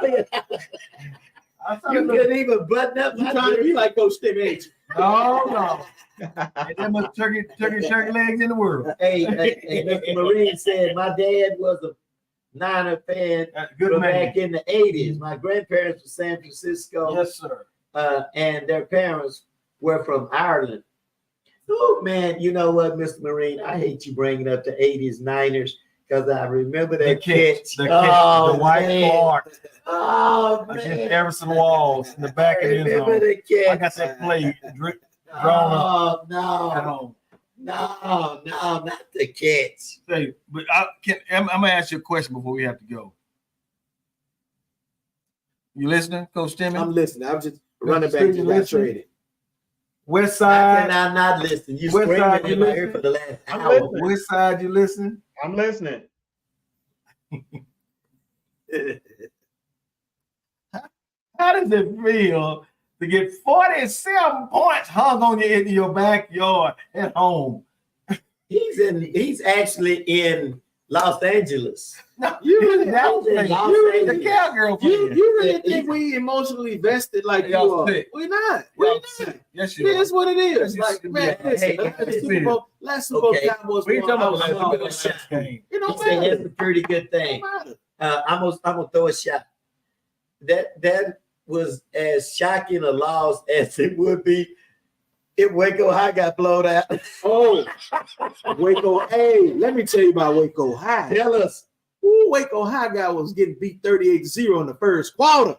[SPEAKER 5] I saw
[SPEAKER 4] You
[SPEAKER 5] that
[SPEAKER 4] couldn't even button up
[SPEAKER 2] You
[SPEAKER 4] my
[SPEAKER 2] trying to
[SPEAKER 4] jersey.
[SPEAKER 2] be like Coach Stimmy?
[SPEAKER 5] No. Ain't that much turkey legs in the world.
[SPEAKER 4] Hey, Mr. Marine said my dad was a Niner fan
[SPEAKER 5] Good
[SPEAKER 4] from
[SPEAKER 5] man.
[SPEAKER 4] back in the 80s. My grandparents were San Francisco.
[SPEAKER 5] Yes, sir.
[SPEAKER 4] And their parents were from Ireland. Oh man, you know what, Mr. Marine? I hate you bringing up the 80s Niners because I remember that catch.
[SPEAKER 5] The white
[SPEAKER 4] man.
[SPEAKER 5] Clark
[SPEAKER 4] Oh
[SPEAKER 5] against
[SPEAKER 4] man,
[SPEAKER 5] Everson Walls in the back
[SPEAKER 4] I
[SPEAKER 5] of the end
[SPEAKER 4] remember
[SPEAKER 5] zone.
[SPEAKER 4] the catch.
[SPEAKER 5] I got that play drawn up
[SPEAKER 4] Oh no,
[SPEAKER 5] at home.
[SPEAKER 4] no, not the catch.
[SPEAKER 5] Say, but I'm gonna ask you a question before we have to go. You listening, Coach Stimmy?
[SPEAKER 2] I'm listening. I'm just running back to got traded.
[SPEAKER 5] West
[SPEAKER 4] How
[SPEAKER 5] side.
[SPEAKER 4] can I not listen? You
[SPEAKER 5] West
[SPEAKER 4] screaming
[SPEAKER 5] side, you
[SPEAKER 4] in my ear
[SPEAKER 5] listening?
[SPEAKER 4] for the last
[SPEAKER 3] I'm
[SPEAKER 4] hour.
[SPEAKER 3] listening.
[SPEAKER 5] West side, you listening?
[SPEAKER 3] I'm listening.
[SPEAKER 5] How does it feel to get 47 points hung on you in your backyard at home?
[SPEAKER 4] He's actually in Los Angeles.
[SPEAKER 5] No,
[SPEAKER 2] You
[SPEAKER 5] he's
[SPEAKER 2] really-
[SPEAKER 5] in Dallas
[SPEAKER 4] you
[SPEAKER 5] playing.
[SPEAKER 4] really-
[SPEAKER 5] The cowgirl
[SPEAKER 2] You
[SPEAKER 5] playing.
[SPEAKER 2] really think we emotionally vested like you
[SPEAKER 5] Y'all
[SPEAKER 2] are?
[SPEAKER 5] sick.
[SPEAKER 2] We're not.
[SPEAKER 5] Y'all
[SPEAKER 2] We're not.
[SPEAKER 5] sick. Yes,
[SPEAKER 2] It
[SPEAKER 5] you
[SPEAKER 2] is what it is.
[SPEAKER 5] You
[SPEAKER 2] Like,
[SPEAKER 5] should
[SPEAKER 2] man,
[SPEAKER 5] be-
[SPEAKER 2] listen,
[SPEAKER 4] hey,
[SPEAKER 2] last Super Bowl
[SPEAKER 4] okay.
[SPEAKER 2] Cowboys
[SPEAKER 5] We
[SPEAKER 2] won.
[SPEAKER 5] talking
[SPEAKER 2] I
[SPEAKER 5] about
[SPEAKER 2] was
[SPEAKER 5] the
[SPEAKER 2] like,
[SPEAKER 5] Super Bowl game.
[SPEAKER 2] it don't
[SPEAKER 4] He said
[SPEAKER 2] matter.
[SPEAKER 4] that's a pretty good
[SPEAKER 2] It
[SPEAKER 4] thing.
[SPEAKER 2] don't matter.
[SPEAKER 4] I'm gonna throw a shot. That was as shocking a loss as it would be if Waco High got blown out.
[SPEAKER 2] Oh, Waco. Hey, let me tell you about Waco High.
[SPEAKER 4] Tell us.
[SPEAKER 2] Ooh, Waco High guy was getting beat 38-0 in the first quarter.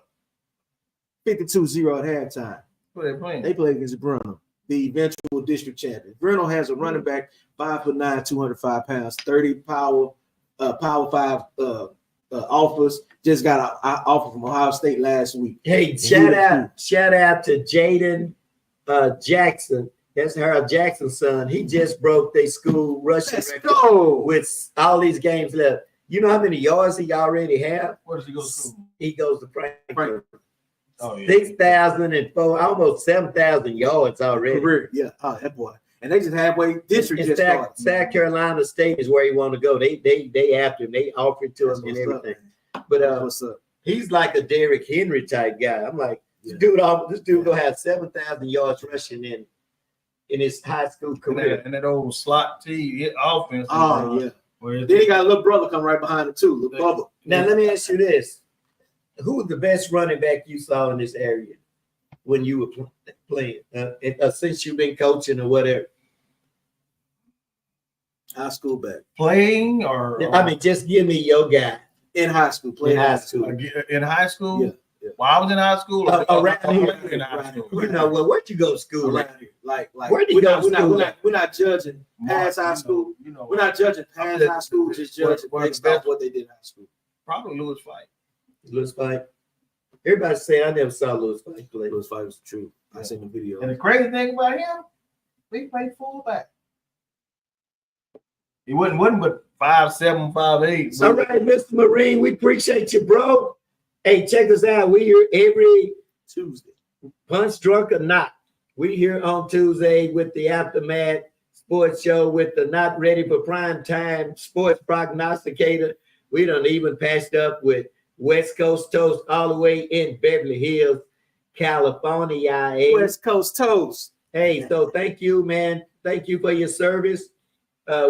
[SPEAKER 2] 52-0 at halftime.
[SPEAKER 5] Who they playing?
[SPEAKER 2] They play against Brenham, the eventual district champion. Brenham has a running back, 5'9", 205 pounds, 30 power 5 offers. Just got an offer from Ohio State last week.
[SPEAKER 4] Hey, shout out to Jaden Jackson. That's Harold Jackson's son. He just broke their school rushing record with all these games left. You know how many yards he already have?
[SPEAKER 5] Where does he go to school?
[SPEAKER 4] He goes to Franklin.
[SPEAKER 5] Oh, yeah.
[SPEAKER 4] 6,004, almost 7,000 yards already.
[SPEAKER 2] Career. Yeah, that boy. And they just halfway district just started.
[SPEAKER 4] South Carolina State is where he want to go. They after him. They offer it to him and everything. But
[SPEAKER 2] what's up?
[SPEAKER 4] He's like a Derrick Henry type guy. I'm like, this dude gonna have 7,000 yards rushing in his high school career.
[SPEAKER 5] And that old slot T offense.
[SPEAKER 2] Oh, yeah.
[SPEAKER 5] Then
[SPEAKER 2] he got a little brother come right behind him too, little brother.
[SPEAKER 4] Now let me ask you this: who was the best running back you saw in this area when you were playing? Since you've been coaching or whatever.
[SPEAKER 2] High school back.
[SPEAKER 5] Playing or
[SPEAKER 4] I mean, just give me your guy
[SPEAKER 2] in high school. Playing
[SPEAKER 4] in high school.
[SPEAKER 5] In high school?
[SPEAKER 2] Yeah.
[SPEAKER 5] While I was in high school,
[SPEAKER 4] around here.
[SPEAKER 5] In high school.
[SPEAKER 4] You know, well, where'd you go to school?
[SPEAKER 2] Around here. Like
[SPEAKER 4] where did you go to school?
[SPEAKER 2] We're not judging past high school. We're not judging past high school, just judging based off what they did in high school.
[SPEAKER 5] Probably Lewis Fight.
[SPEAKER 4] Lewis Fight. Everybody say I never saw Lewis Fight play.
[SPEAKER 2] Lewis Fight was the truth. I seen the video.
[SPEAKER 5] And the crazy thing about him, he played fullback. He wasn't but 5'7", 5'8".
[SPEAKER 4] All right, Mr. Marine, we appreciate you, bro. Hey, check us out. We here every
[SPEAKER 2] Tuesday.
[SPEAKER 4] Punch Drunk or Not. We here on Tuesday with the Aftermath Sports Show with the Not Ready for Prime Time Sports Prognosticator. We done even passed up with West Coast Toast all the way in Beverly Hills, California.
[SPEAKER 2] West Coast Toast.
[SPEAKER 4] Hey, so thank you, man. Thank you for your service.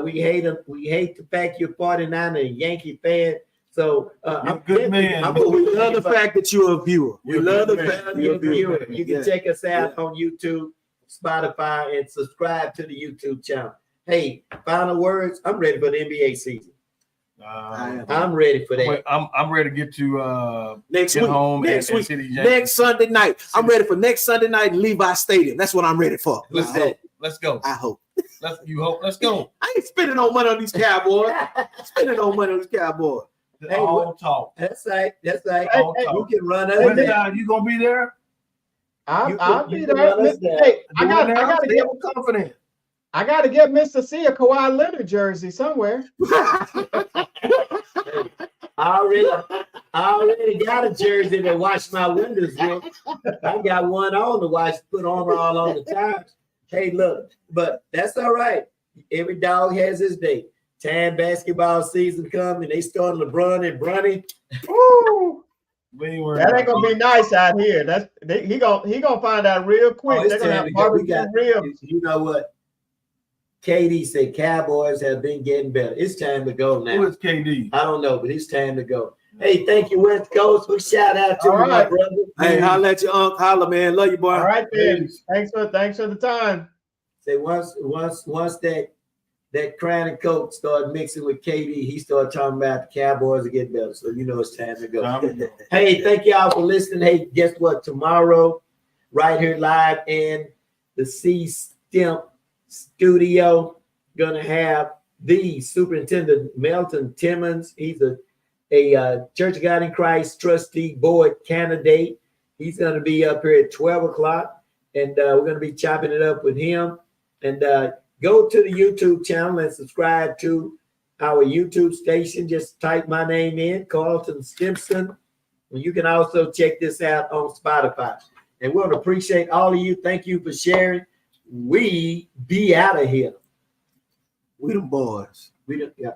[SPEAKER 4] We hate the fact you're 49 and a Yankee fan. So
[SPEAKER 5] I'm a good man.
[SPEAKER 2] We love the fact that you're a viewer. We love the fact that you're a viewer.
[SPEAKER 4] You can check us out on YouTube, Spotify, and subscribe to the YouTube channel. Hey, final words. I'm ready for the NBA season. I'm ready for that.
[SPEAKER 5] I'm ready to get to
[SPEAKER 2] next week.
[SPEAKER 5] Home
[SPEAKER 2] next week.
[SPEAKER 5] City
[SPEAKER 2] Next Sunday night. I'm ready for next Sunday night in Levi Stadium. That's what I'm ready for.
[SPEAKER 5] Let's go.
[SPEAKER 2] I hope.
[SPEAKER 5] Let's go.
[SPEAKER 2] I ain't spending no money on these Cowboys. Spending no money on these Cowboys.
[SPEAKER 4] Hey,
[SPEAKER 5] all talk.
[SPEAKER 4] That's right. That's right.
[SPEAKER 5] Hey,
[SPEAKER 4] you can run
[SPEAKER 5] When
[SPEAKER 4] us.
[SPEAKER 5] you gonna be there?
[SPEAKER 3] I'll be there. Hey, I gotta get
[SPEAKER 5] confident.
[SPEAKER 3] I gotta get Mr. C a Kawhi Leonard jersey somewhere.
[SPEAKER 4] I already got a jersey to wash my windows with. I got one on to wash, put on all on the tires. Hey, look, but that's all right. Every dog has his day. Time basketball season come and they start LeBron and Bronny.
[SPEAKER 3] Ooh, that ain't gonna be nice out here. He gonna find out real quick. They're gonna have barbecue ribs.
[SPEAKER 4] You know what? KD said Cowboys have been getting better. It's time to go now.
[SPEAKER 5] Who is KD?
[SPEAKER 4] I don't know, but it's time to go. Hey, thank you, West Coast. We shout out to you, my brother.
[SPEAKER 2] Hey, holla at your uncle. Holla, man. Love you, boy.
[SPEAKER 3] All right, then. Thanks for the time.
[SPEAKER 4] Say once that Crown and Coke started mixing with KD, he started talking about the Cowboys are getting better. So you know it's time to go. Hey, thank y'all for listening. Hey, guess what? Tomorrow, right here live in the C-Stimp studio, gonna have the Superintendent Melton Timmons. He's a Church of God in Christ trustee board candidate. He's gonna be up here at 12 o'clock, and we're gonna be chopping it up with him. And go to the YouTube channel and subscribe to our YouTube station. Just type my name in, Carlton Stimson. And you can also check this out on Spotify. And we want to appreciate all of you. Thank you for sharing. We be out of here.
[SPEAKER 2] We them boys.
[SPEAKER 4] We don't, yeah.